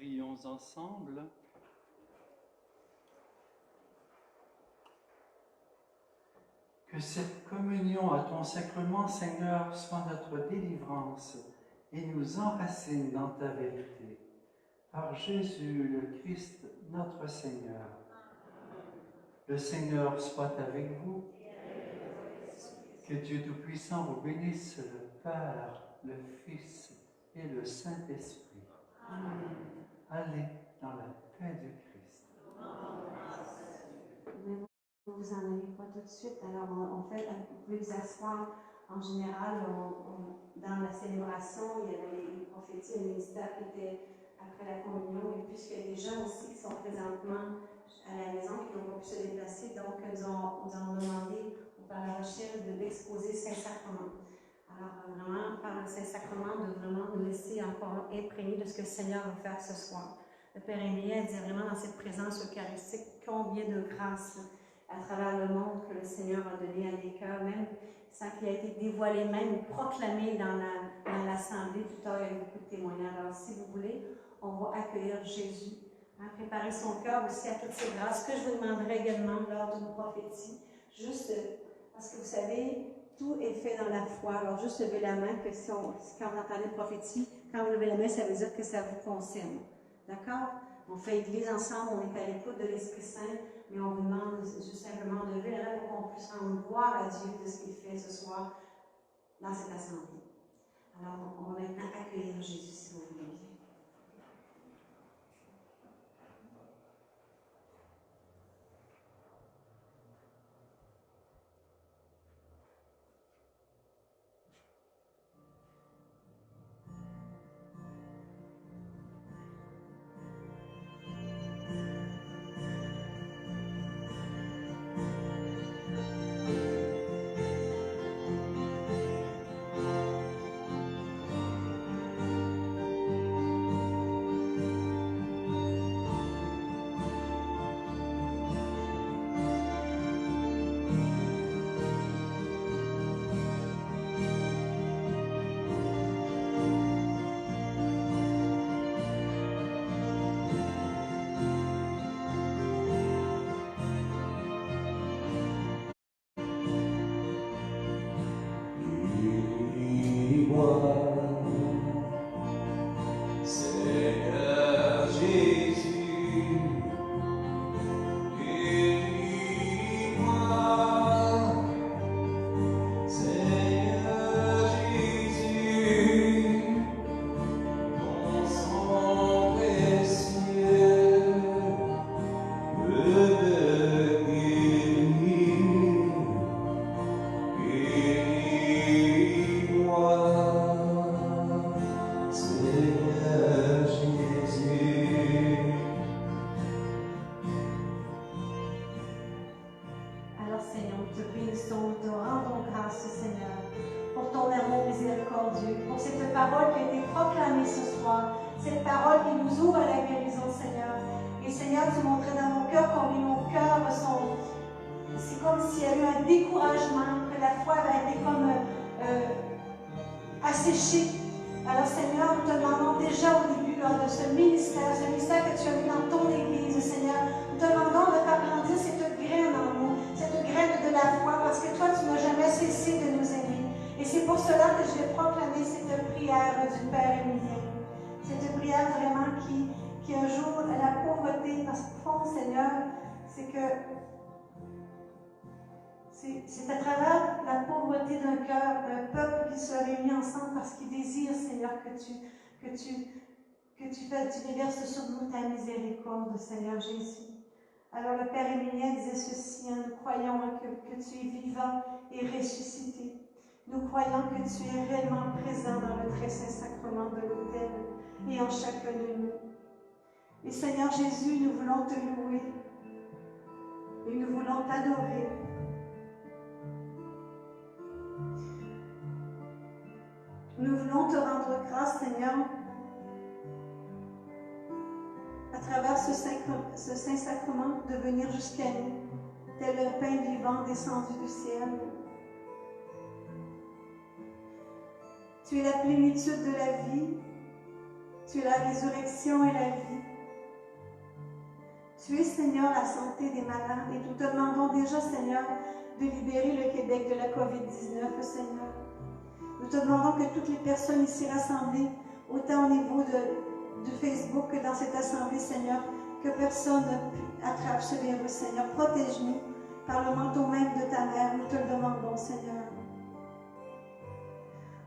prions ensemble. Que cette communion à ton sacrement, Seigneur, soit notre délivrance et nous enracine dans ta vérité. Par Jésus le Christ, notre Seigneur. Le Seigneur soit avec vous. Que Dieu Tout-Puissant vous bénisse, le Père, le Fils et le Saint-Esprit. Allez dans la paix du Christ. Mais vous en allez pas tout de suite. Alors, on fait, vous pouvez vous asseoir. En général, dans la célébration, il y avait les prophéties, le ministère qui était après la communion. Et puisqu'il y a des gens aussi qui sont présentement à la maison, qui n'ont pas pu se déplacer, donc nous avons demandé au Père Larochelle d'exposer Saint-Sacrement. Alors, vraiment, par le Saint-Sacrement, de vraiment nous laisser encore imprégner de ce que le Seigneur va faire ce soir. Le Père Émilien disait vraiment dans cette présence eucharistique combien de grâces à travers le monde que le Seigneur a donné à des cœurs, même sans qu'il ait été dévoilé, même proclamé dans l'assemblée. Tout à l'heure, il y a eu beaucoup de témoignages. Alors, si vous voulez, on va accueillir Jésus, préparer son cœur aussi à toutes ces grâces. Ce que je vous demanderai également lors d'une prophétie, juste parce que vous savez, tout est fait dans la foi. Alors, juste levez la main, que quand vous entendez une prophétie, quand vous levez la main, ça veut dire que ça vous concerne. D'accord? On fait Église ensemble, on est à l'écoute de l'Esprit Saint, mais on vous demande juste simplement de lever la main pour qu'on puisse rendre gloire à Dieu de ce qu'il fait ce soir dans cette assemblée. Alors, on va maintenant accueillir Jésus, si vous voulez bien. Seigneur Jésus, guéris-moi. Seigneur Jésus, ton sang précieux peut me guérir. Guéris-moi. Seigneur Jésus. Alors Seigneur, nous te bénissons, nous te rendons grâce Seigneur, pour ton amour miséricordieux, pour cette parole qui a été proclamée ce soir, cette parole qui nous ouvre à la guérison Seigneur. Et Seigneur, tu montrais dans mon cœur combien nos cœurs sont... C'est comme s'il y a eu un découragement, que la foi avait été comme asséchée. Alors Seigneur, nous te demandons déjà au début lors de ce ministère que tu as mis dans ton Église, Seigneur, nous te demandons de faire grandir cette graine en nous, cette graine de la foi, parce que toi, tu n'as jamais cessé de nous aimer. Et c'est pour cela que je vais proclamer cette prière du Père Émilien. Cette prière vraiment qui un jour, la pauvreté, parce qu'au fond, Seigneur, c'est que c'est à travers la pauvreté d'un cœur, d'un peuple qui se réunit ensemble parce qu'il désire, Seigneur, que tu déverses sur nous ta miséricorde, Seigneur Jésus. Alors le Père Émilien disait ceci, nous croyons que tu es vivant et ressuscité. Nous croyons que tu es réellement présent dans le très saint sacrement de l'autel et en chacun de nous. Et Seigneur Jésus, nous voulons te louer et nous voulons t'adorer. Nous voulons te rendre grâce, Seigneur, à travers ce saint sacrement, de venir jusqu'à nous, tel un pain vivant descendu du ciel. Tu es la plénitude de la vie, tu Tu es la résurrection et la vie. Tu es, Seigneur, la santé des malades. Et nous te demandons déjà, Seigneur, de libérer le Québec de la COVID-19, Seigneur. Nous te demandons que toutes les personnes ici rassemblées, autant au niveau de Facebook que dans cette assemblée, Seigneur, que personne ne attrape ce virus, Seigneur. Protège-nous par le manteau même de ta mère. Nous te le demandons, Seigneur.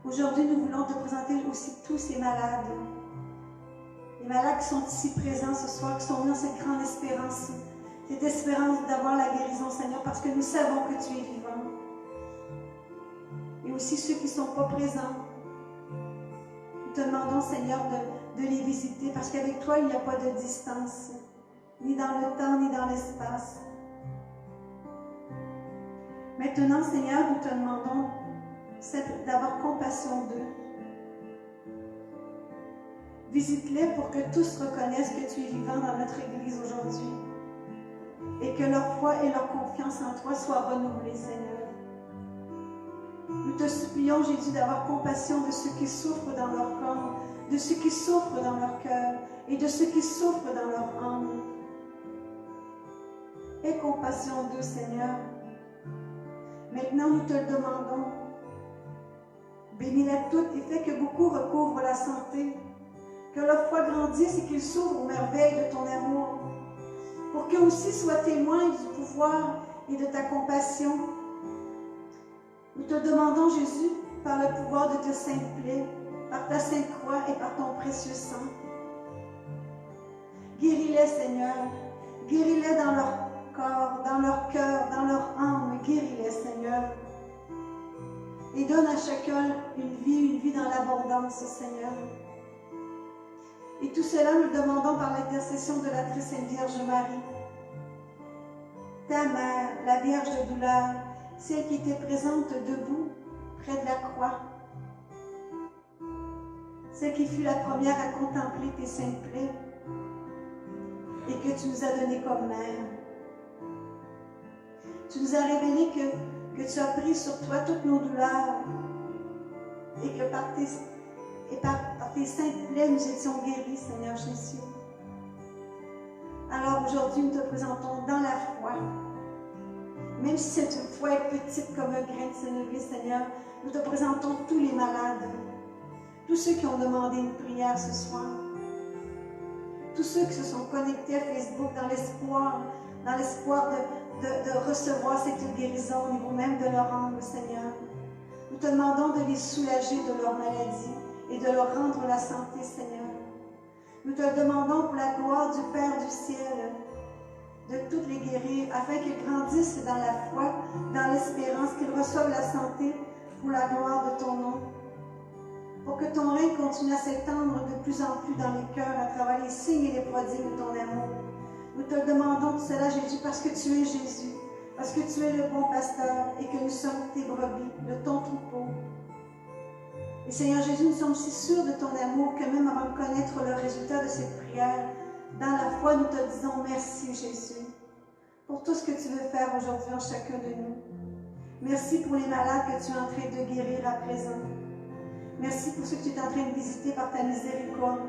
Aujourd'hui, nous voulons te présenter aussi tous ces malades. Les malades qui sont ici présents ce soir, qui sont venus dans cette grande espérance. Cette espérance d'avoir la guérison, Seigneur, parce que nous savons que tu es vivant. Et aussi ceux qui ne sont pas présents. Nous te demandons, Seigneur, de les visiter, parce qu'avec toi, il n'y a pas de distance, ni dans le temps, ni dans l'espace. Maintenant, Seigneur, nous te demandons d'avoir compassion d'eux. Visite-les pour que tous reconnaissent que tu es vivant dans notre Église aujourd'hui et que leur foi et leur confiance en toi soient renouvelées, Seigneur. Nous te supplions, Jésus, d'avoir compassion de ceux qui souffrent dans leur corps, de ceux qui souffrent dans leur cœur et de ceux qui souffrent dans leur âme. Aie compassion d'eux, Seigneur. Maintenant, nous te le demandons. Bénis-les toutes et fais que beaucoup recouvrent la santé, que leur foi grandisse et qu'ils s'ouvrent aux merveilles de ton amour, pour qu'eux aussi soient témoins du pouvoir et de ta compassion. Nous te demandons, Jésus, par le pouvoir de ta sainte plaie, par ta sainte croix et par ton précieux sang. Guéris-les, Seigneur. Guéris-les dans leur corps, dans leur cœur, dans leur âme. Guéris-les, Seigneur. Et donne à chacun une vie dans l'abondance, Seigneur. Et tout cela, nous le demandons par l'intercession de la très sainte Vierge Marie, ta mère, la Vierge de douleur, celle qui était présente debout près de la croix, celle qui fut la première à contempler tes saintes plaies et que tu nous as données comme mère. Tu nous as révélé que tu as pris sur toi toutes nos douleurs et que par tes saintes plaies, nous étions guéris, Seigneur Jésus. Alors aujourd'hui, nous te présentons dans la foi. Même si cette foi est petite comme un grain de sénévé, Seigneur, nous te présentons tous les malades, tous ceux qui ont demandé une prière ce soir, tous ceux qui se sont connectés à Facebook dans l'espoir de recevoir cette guérison au niveau même de leur âme, Seigneur. Nous te demandons de les soulager de leur maladie et de leur rendre la santé, Seigneur. Nous te demandons pour la gloire du Père du ciel, de toutes les guérir, afin qu'ils grandissent dans la foi, dans l'espérance, qu'ils reçoivent la santé pour la gloire de ton nom. Pour que ton règne continue à s'étendre de plus en plus dans les cœurs à travers les signes et les prodiges de ton amour. Nous te demandons tout cela, Jésus, parce que tu es Jésus, parce que tu es le bon pasteur et que nous sommes tes brebis, de ton troupeau. Et Seigneur Jésus, nous sommes si sûrs de ton amour que même avant de connaître le résultat de cette prière, dans la foi, nous te disons merci, Jésus, pour tout ce que tu veux faire aujourd'hui en chacun de nous. Merci pour les malades que tu es en train de guérir à présent. Merci pour ceux que tu es en train de visiter par ta miséricorde.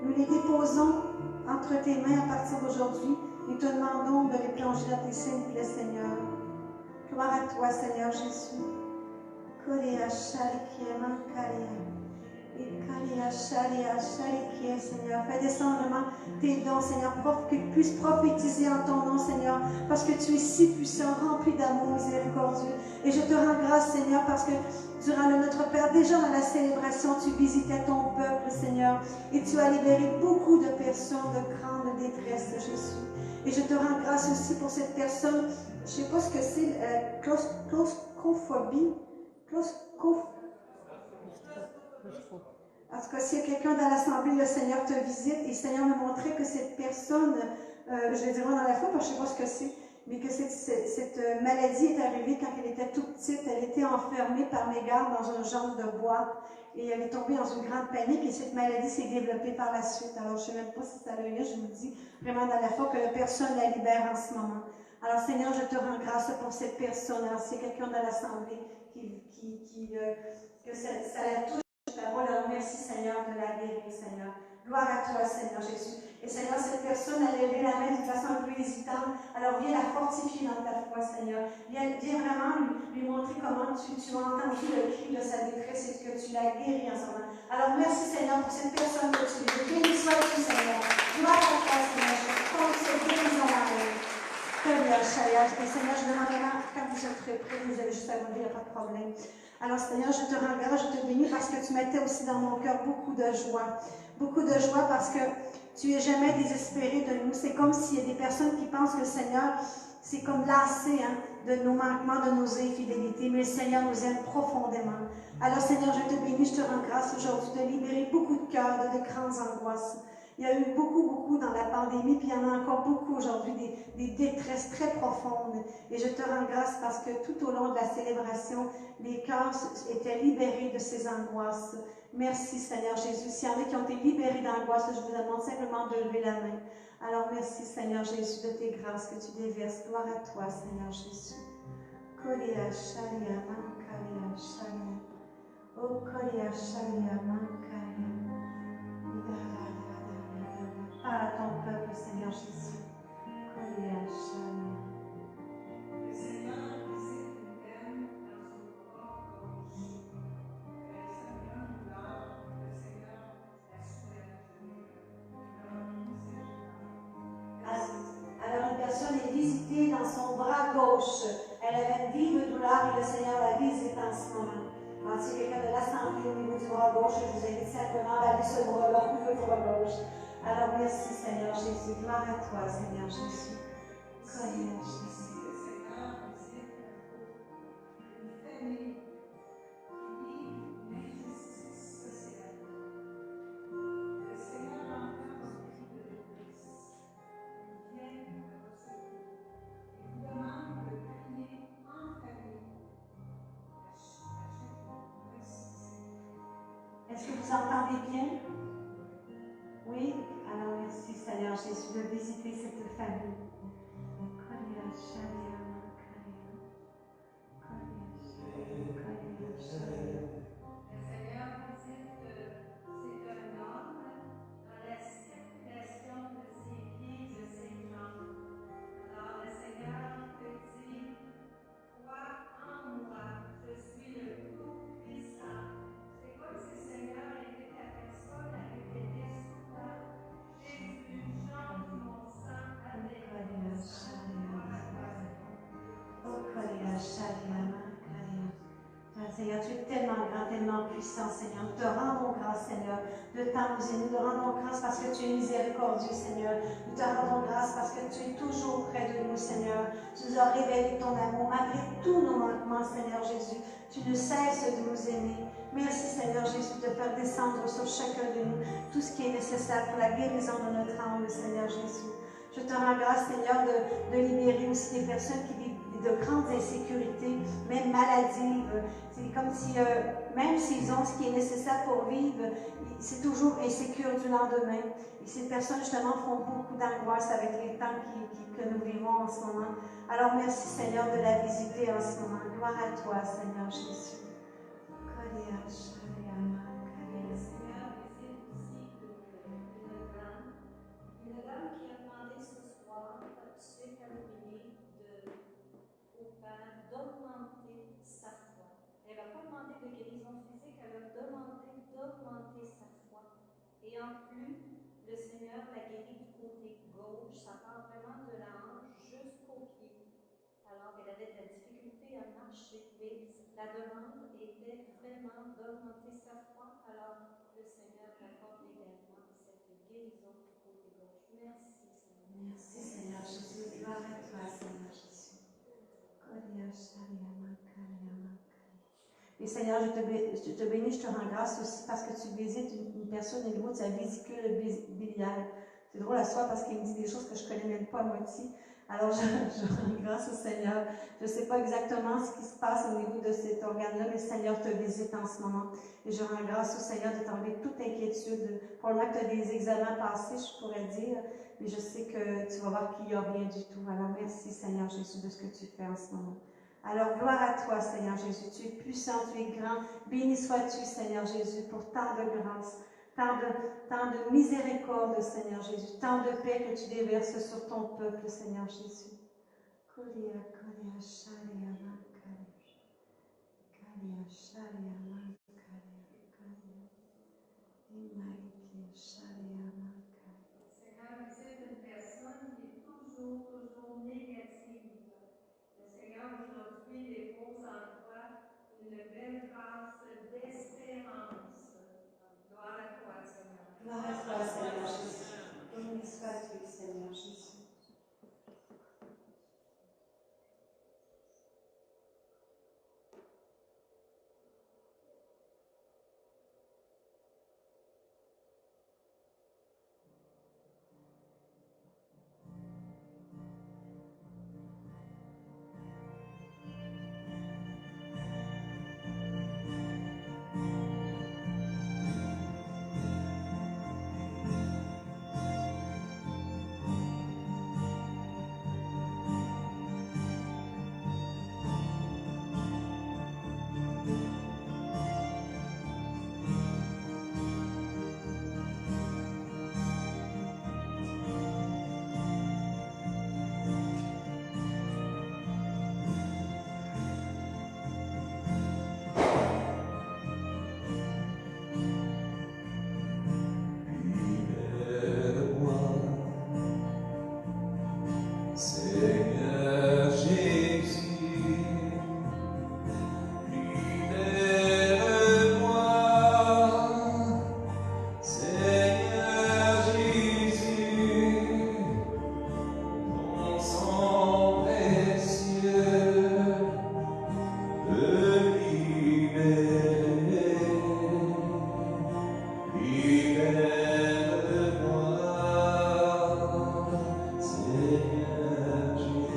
Nous les déposons entre tes mains à partir d'aujourd'hui et te demandons de les plonger dans tes saintes plaies, Seigneur. Gloire à toi, Seigneur Jésus. Seigneur, fais descendre vraiment tes dons, Seigneur, pour qu'ils puissent prophétiser en ton nom, Seigneur, parce que tu es si puissant, rempli d'amour miséricordieux. Et je te rends grâce, Seigneur, parce que durant le Notre Père, déjà dans la célébration, tu visitais ton peuple, Seigneur, et tu as libéré beaucoup de personnes de grande détresse, Jésus. Et je te rends grâce aussi pour cette personne, je ne sais pas ce que c'est, claustrophobie. En tout cas, s'il y a quelqu'un dans l'assemblée, le Seigneur te visite et le Seigneur me montrait que cette personne, je dirais dans la foi, parce que je ne sais pas ce que c'est, mais que cette maladie est arrivée quand elle était toute petite. Elle était enfermée par mégarde dans un genre de boîte et elle est tombée dans une grande panique et cette maladie s'est développée par la suite. Alors, je ne sais même pas si ça l'a eu, je vous dis vraiment dans la foi que la personne la libère en ce moment. Alors, Seigneur, je te rends grâce pour cette personne. Alors, s'il y a quelqu'un dans l'assemblée que ça la touche par parole. Alors merci Seigneur de la guérir, Seigneur. Gloire à toi, Seigneur Jésus. Et Seigneur, cette personne a levé la main d'une façon un peu hésitante. Alors viens la fortifier dans ta foi, Seigneur. Viens vraiment lui montrer comment tu as entendu le cri de sa détresse et que tu l'as guéri en ce moment. Alors merci Seigneur pour cette personne que tu es. Béni sois-tu, Seigneur. Gloire à toi, Seigneur. Je compte cette guérison dans la vie. Et Seigneur, je demande vraiment, quand vous êtes prêts, vous avez juste à vous dire, il n'y a pas de problème. Alors Seigneur, je te rends grâce, je te bénis parce que tu mettais aussi dans mon cœur beaucoup de joie. Beaucoup de joie parce que tu es jamais désespéré de nous. C'est comme s'il y a des personnes qui pensent que le Seigneur, c'est comme lassé de nos manquements, de nos infidélités. Mais le Seigneur nous aime profondément. Alors Seigneur, je te bénis, je te rends grâce aujourd'hui de libérer beaucoup de cœurs de grandes angoisses. Il y a eu beaucoup dans la pandémie, puis il y en a encore beaucoup aujourd'hui, des détresses très profondes. Et je te rends grâce parce que tout au long de la célébration, les cœurs étaient libérés de ces angoisses. Merci Seigneur Jésus. S'il y en a qui ont été libérés d'angoisse, je vous demande simplement de lever la main. Alors merci Seigneur Jésus de tes grâces que tu déverses. Gloire à toi Seigneur Jésus. Kolia Sharia Mankalia Sharia. Oh Kolia Sharia Mankalia. Parle à ton peuple, Seigneur Jésus. Kolia Sharia. Le Seigneur visite une peine dans son corps gauche. Le Seigneur nous lave, le Seigneur la soulève. Alors une personne est visitée dans son bras gauche. Elle avait une vive douleur et le Seigneur la visite en ce moment. Alors si quelqu'un de l'assemblée au niveau du bras gauche, je vous invite simplement à aller ce bras-là, le bras gauche. Alors merci Seigneur Jésus. Gloire à toi Seigneur Jésus. Seigneur Jésus. Le Seigneur visite une famille qui vit une injustice sociale. Le Seigneur entend son cri de détresse. Il vient le recevoir. Il vous demande de prier en famille. Est-ce que vous entendez bien? Oui? Alors merci Seigneur Jésus de visiter cette famille. Kolia Sharia Mankalia. Kolia Sharia. Kolia Sharia. Le Seigneur visite c'est un homme dans la circulation de ses pieds, de ses jambes. Alors le Seigneur te dit, crois en moi, je suis le Tout-Puissant. C'est comme si le Seigneur invite la personne à répéter souvent, Jésus, change mon sang avec Kolia mon sang. Sharia. Oh Kolia Sharia Mankalia. Seigneur, tu es tellement grand, tellement puissant, Seigneur. Nous te rendons grâce, Seigneur, de tant nous aimer. Nous te rendons grâce parce que tu es miséricordieux, Seigneur. Nous te rendons grâce parce que tu es toujours près de nous, Seigneur. Tu nous as révélé ton amour malgré tous nos manquements, Seigneur Jésus. Tu ne cesses de nous aimer. Merci, Seigneur Jésus, de faire descendre sur chacun de nous tout ce qui est nécessaire pour la guérison de notre âme, Seigneur Jésus. Je te rends grâce, Seigneur, de libérer aussi des personnes qui vivent de grandes insécurités, même maladives. C'est comme si, même s'ils ont ce qui est nécessaire pour vivre, c'est toujours insécure du lendemain. Et ces personnes, justement, font beaucoup d'angoisse avec les temps que nous vivons en ce moment. Alors, merci, Seigneur, de la visiter en ce moment. Gloire à toi, Seigneur Jésus. Kolia Sharia Mankalia. Le Seigneur visite aussi une dame qui a demandé ce soir, suite à l'opinion au Père, d'augmenter sa foi. Elle n'a pas demandé de guérison physique, elle a demandé d'augmenter sa foi. Et en plus, le Seigneur l'a guérie du côté gauche, ça part vraiment de la hanche jusqu'au pied. Alors elle avait de la difficulté à marcher, mais la demande était vraiment d'augmenter sa foi. Alors le Seigneur accorde également cette guérison du côté gauche. Merci Seigneur. Merci, Seigneur Jésus. Gloire à toi, Seigneur Jésus. Kolia Sharia Mankalia Mankalia. Et Seigneur, je te bénis, je te rends grâce aussi parce que tu visites une personne au niveau de sa vésicule biliaire. C'est drôle à soi parce qu'il me dit des choses que je ne connais même pas à moitié. Alors, je rends grâce au Seigneur. Je ne sais pas exactement ce qui se passe au niveau de cet organe-là, mais le Seigneur te visite en ce moment. Et je rends grâce au Seigneur de t'enlever toute inquiétude. Probablement que tu as des examens passés, je pourrais dire, mais je sais que tu vas voir qu'il n'y a rien du tout. Alors, merci Seigneur Jésus de ce que tu fais en ce moment. Alors, gloire à toi, Seigneur Jésus. Tu es puissant, tu es grand. Béni sois-tu, Seigneur Jésus, pour tant de grâce, tant de miséricorde, Seigneur Jésus, tant de paix que tu déverses sur ton peuple, Seigneur Jésus. Kolia, kolia, shalia, makalia. Kalia, shalia, makalia, kalia. Imaikia, shalia, makalia. Seigneur, vous êtes une personne qui est toujours négative. Le Seigneur aujourd'hui dépose en toi une belle grâce d'espérance. Gloire à toi, Seigneur. Gloire à toi, Seigneur Jésus. Béni sois-tu, Seigneur Jésus. Seigneur Jésus, libère-moi. Seigneur Jésus, ton sang précieux me libère. Libère-moi, Seigneur Jésus.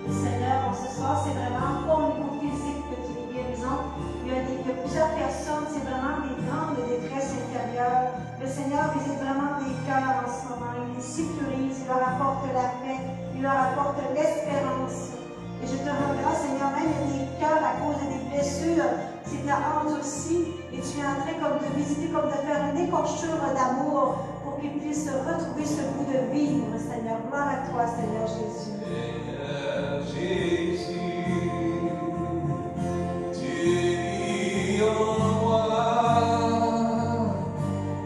Seigneur, ce soir, c'est vraiment pas au niveau physique que tu es guérissant. Il y a plusieurs personnes, c'est vraiment des grandes détresses intérieures. Le Seigneur visite vraiment des cœurs en ce moment. Il les sécurise, il leur apporte la paix, il leur apporte l'espérance. Et je te rends grâce, Seigneur, même il y a des cœurs à cause des blessures, c'est endurci et tu es en train comme de visiter, comme de faire une écorchure d'amour pour qu'ils puissent retrouver ce goût de vivre, Seigneur. Gloire à toi, Seigneur Jésus. Seigneur Jésus, tu vis en moi.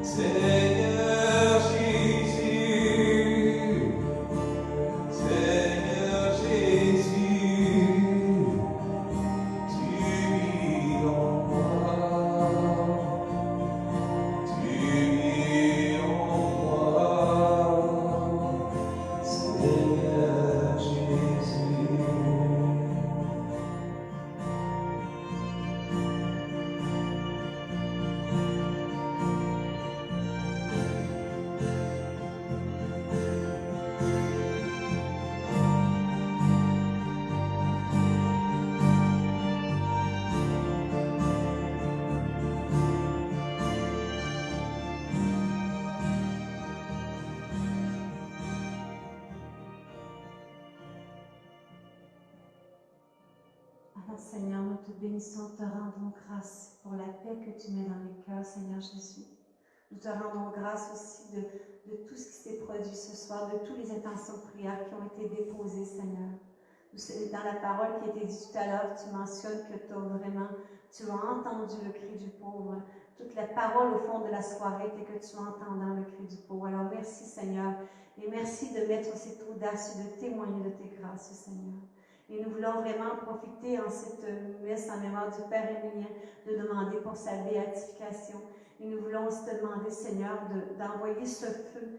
Seigneur Jésus, Seigneur Jésus, tu vis en moi. Tu vis en moi. Seigneur Jésus. Alors, Seigneur, nous te bénissons, te rendons grâce pour la paix que tu mets dans les cœurs, Seigneur Jésus. Nous te rendons grâce aussi de tout ce qui s'est produit ce soir, de toutes les intentions de prière qui ont été déposées, Seigneur. Dans la parole qui a été dite tout à l'heure, tu mentionnes que tu as entendu le cri du pauvre. Toute la parole au fond de la soirée était que tu entendais le cri du pauvre. Alors merci, Seigneur, et merci de mettre cette audace et de témoigner de tes grâces, Seigneur. Et nous voulons vraiment profiter en cette messe en mémoire du Père Émilien de demander pour sa béatification. Et nous voulons aussi te demander, Seigneur, d'envoyer ce feu,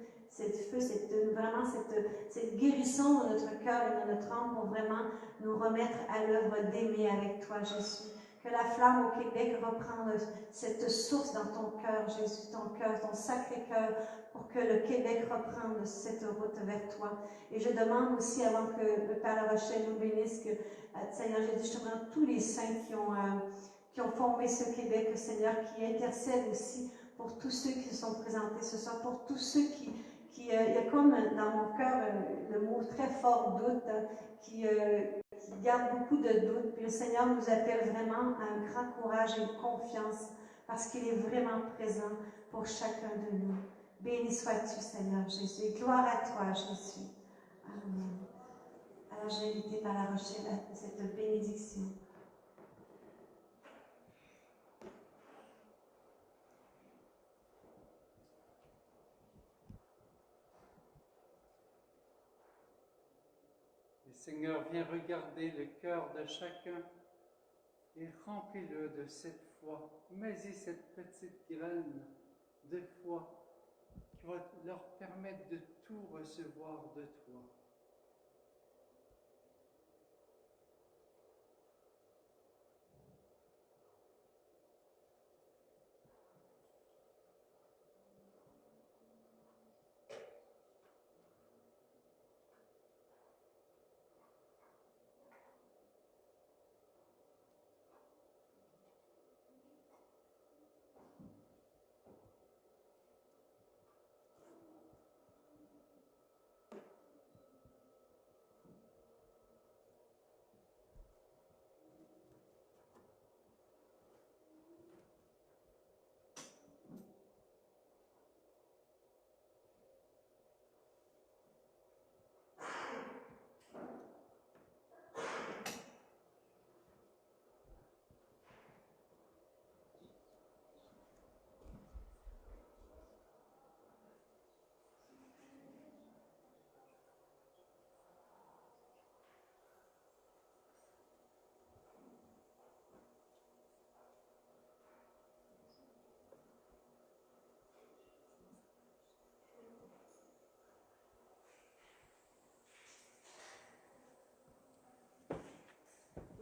vraiment cette guérison dans notre cœur et dans notre âme pour vraiment nous remettre à l'œuvre d'aimer avec toi, Jésus. Que la flamme au Québec reprenne cette source dans ton cœur, Jésus, ton cœur, ton sacré cœur, pour que le Québec reprenne cette route vers toi. Et je demande aussi, avant que le Père La Rochelle nous bénisse, que, Seigneur Jésus, je te demande tous les saints qui ont formé ce Québec, Seigneur, qui intercèdent aussi pour tous ceux qui se sont présentés ce soir, pour tous ceux il y a comme dans mon cœur le mot très fort doute, qui garde beaucoup de doutes. Puis le Seigneur nous appelle vraiment à un grand courage et une confiance, parce qu'il est vraiment présent pour chacun de nous. Béni sois-tu, Seigneur Jésus, et gloire à toi, Jésus. Amen. Alors, je vais inviter par La Rochelle à cette bénédiction. Et Seigneur, viens regarder le cœur de chacun et remplis-le de cette foi. Mets-y cette petite graine de foi qui va leur permettre de tout recevoir de toi.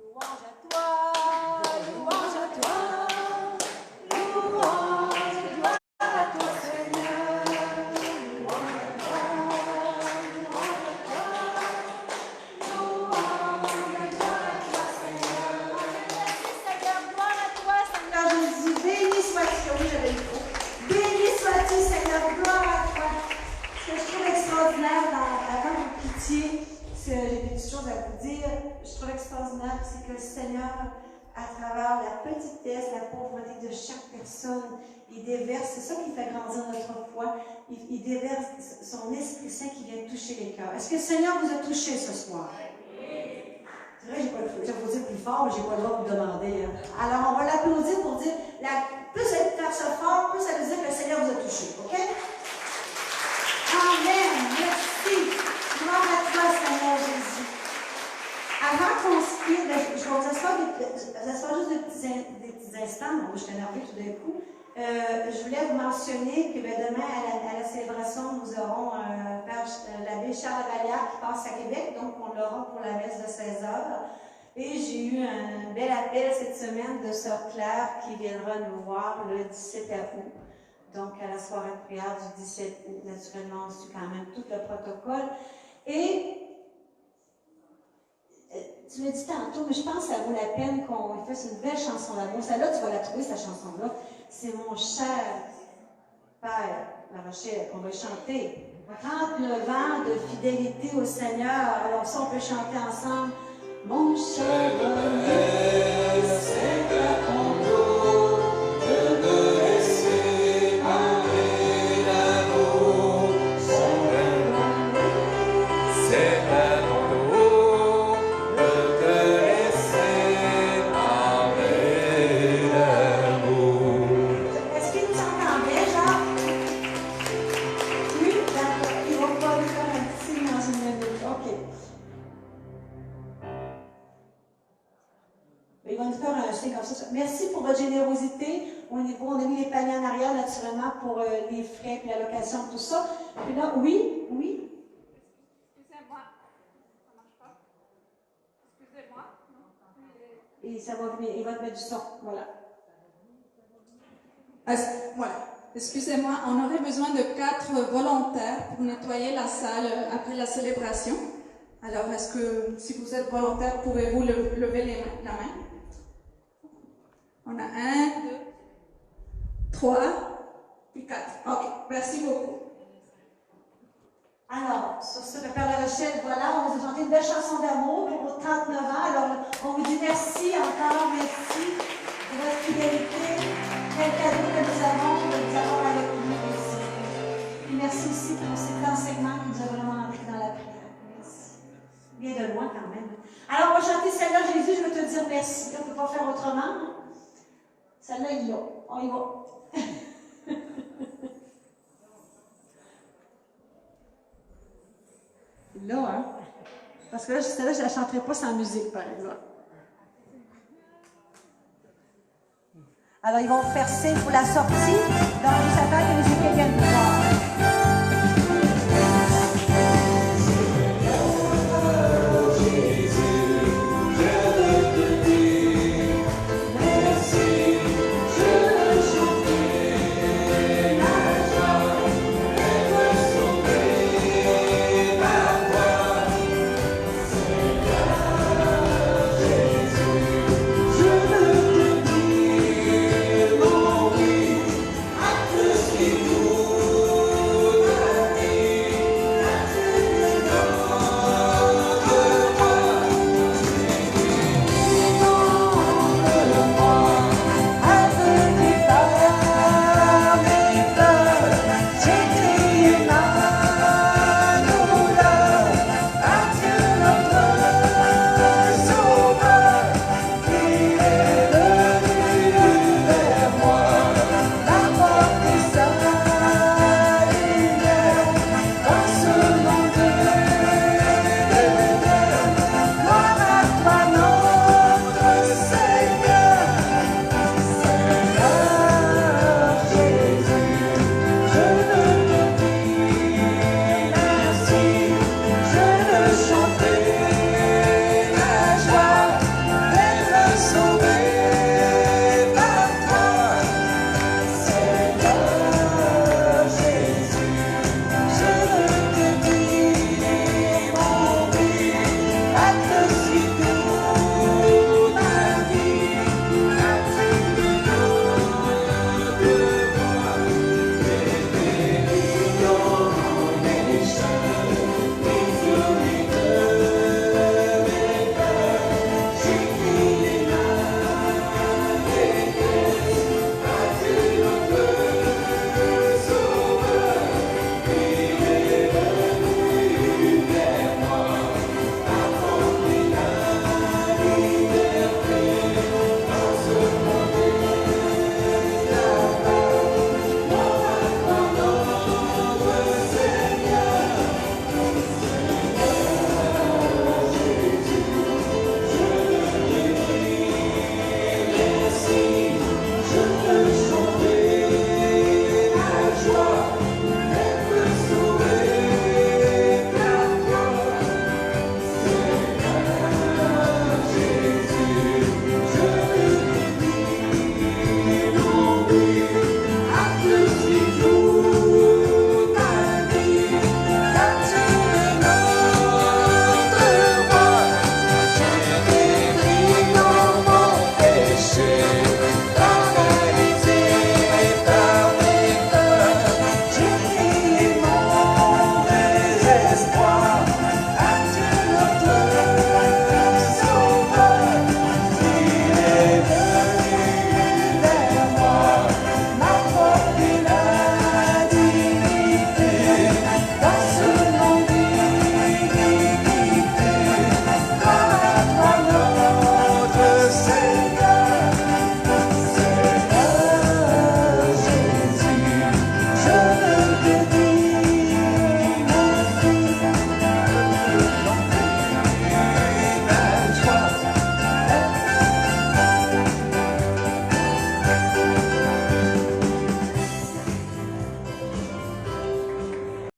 Louange à toi, louange à toi, louange et gloire à toi, Seigneur. Louange à toi, louange à toi, louange et gloire à toi, Seigneur. Merci, Seigneur, gloire à toi, Seigneur Jésus. Béni sois-tu, oui, j'avais le mot. Béni sois-tu, Seigneur, gloire à toi. Ce que je trouve extraordinaire avant vos pitiés, j'ai des choses à vous dire. Je trouve extraordinaire, c'est que le Seigneur, à travers la petitesse, la pauvreté de chaque personne, il déverse, c'est ça qui fait grandir notre foi, il déverse son Esprit Saint qui vient toucher les cœurs. Est-ce que le Seigneur vous a touché ce soir? Oui. C'est vrai, je vais vous dire plus fort, mais je n'ai pas le droit de vous demander. Hein. Alors, on va l'applaudir pour dire, plus elle faire ça fort, plus ça veut dire que le Seigneur vous a touché. OK? Amen. Merci. Gloire à toi, Seigneur Jésus. Avant qu'on se quitte, je vais vous asseoir juste des petits instants. Je suis énervée tout d'un coup. Je voulais vous mentionner que demain, à la célébration, nous aurons l'abbé Charles Vallière qui passe à Québec. Donc, on l'aura pour la messe de 16h. Et j'ai eu un bel appel cette semaine de Sœur Claire qui viendra nous voir le 17 août. Donc, à la soirée de prière du 17 août, naturellement, on suit quand même tout le protocole. Et tu l'as dit tantôt, mais je pense que ça vaut la peine qu'on fasse une belle chanson d'amour. Celle-là, tu vas la trouver, cette chanson-là. C'est mon cher Père La Rochelle, qu'on va chanter. 39 ans de fidélité au Seigneur. Alors ça, on peut chanter ensemble. Mon cher Père, c'est à ton dos de me laisser parler d'amour. C'est à ton dos de te laisser parler d'amour. Est-ce qu'il chante en vrai, genre? Oui, d'accord. Il va pas nous faire un petit signe dans une minute. OK. Il va nous faire un signe comme ça. Merci pour votre générosité. On a mis les paniers en arrière, naturellement, pour les frais, puis la location, tout ça. Puis là, oui. Excusez-moi. Ça marche pas. Excusez-moi. Non. et ça va venir, il va te mettre du son. Voilà. Voilà. Excusez-moi, on aurait besoin de 4 volontaires pour nettoyer la salle après la célébration. Alors, est-ce que, si vous êtes volontaire, pouvez-vous lever la main? On a 1, 2, 3, puis 4. OK, merci beaucoup. Alors, sur ce, le Père La Rochelle, voilà, on vous a chanté une belle chanson d'amour pour vos 39 ans. Alors, on vous dit merci encore, merci de votre fidélité. Quel cadeau que nous avons de vous avoir avec nous ici. Et merci aussi pour cet enseignement qui nous a vraiment entré dans la prière. Merci. Bien de loin quand même. Alors, on va chanter Seigneur Jésus, je veux te dire merci. On ne peut pas faire autrement. Hein? Celle-là, il y va. On y va. Là, hein? Parce que là, celle-là, je ne la chanterai pas sans musique, par exemple. Alors, ils vont faire signe pour la sortie. Donc, juste attendre que les équipes viennent nous voir.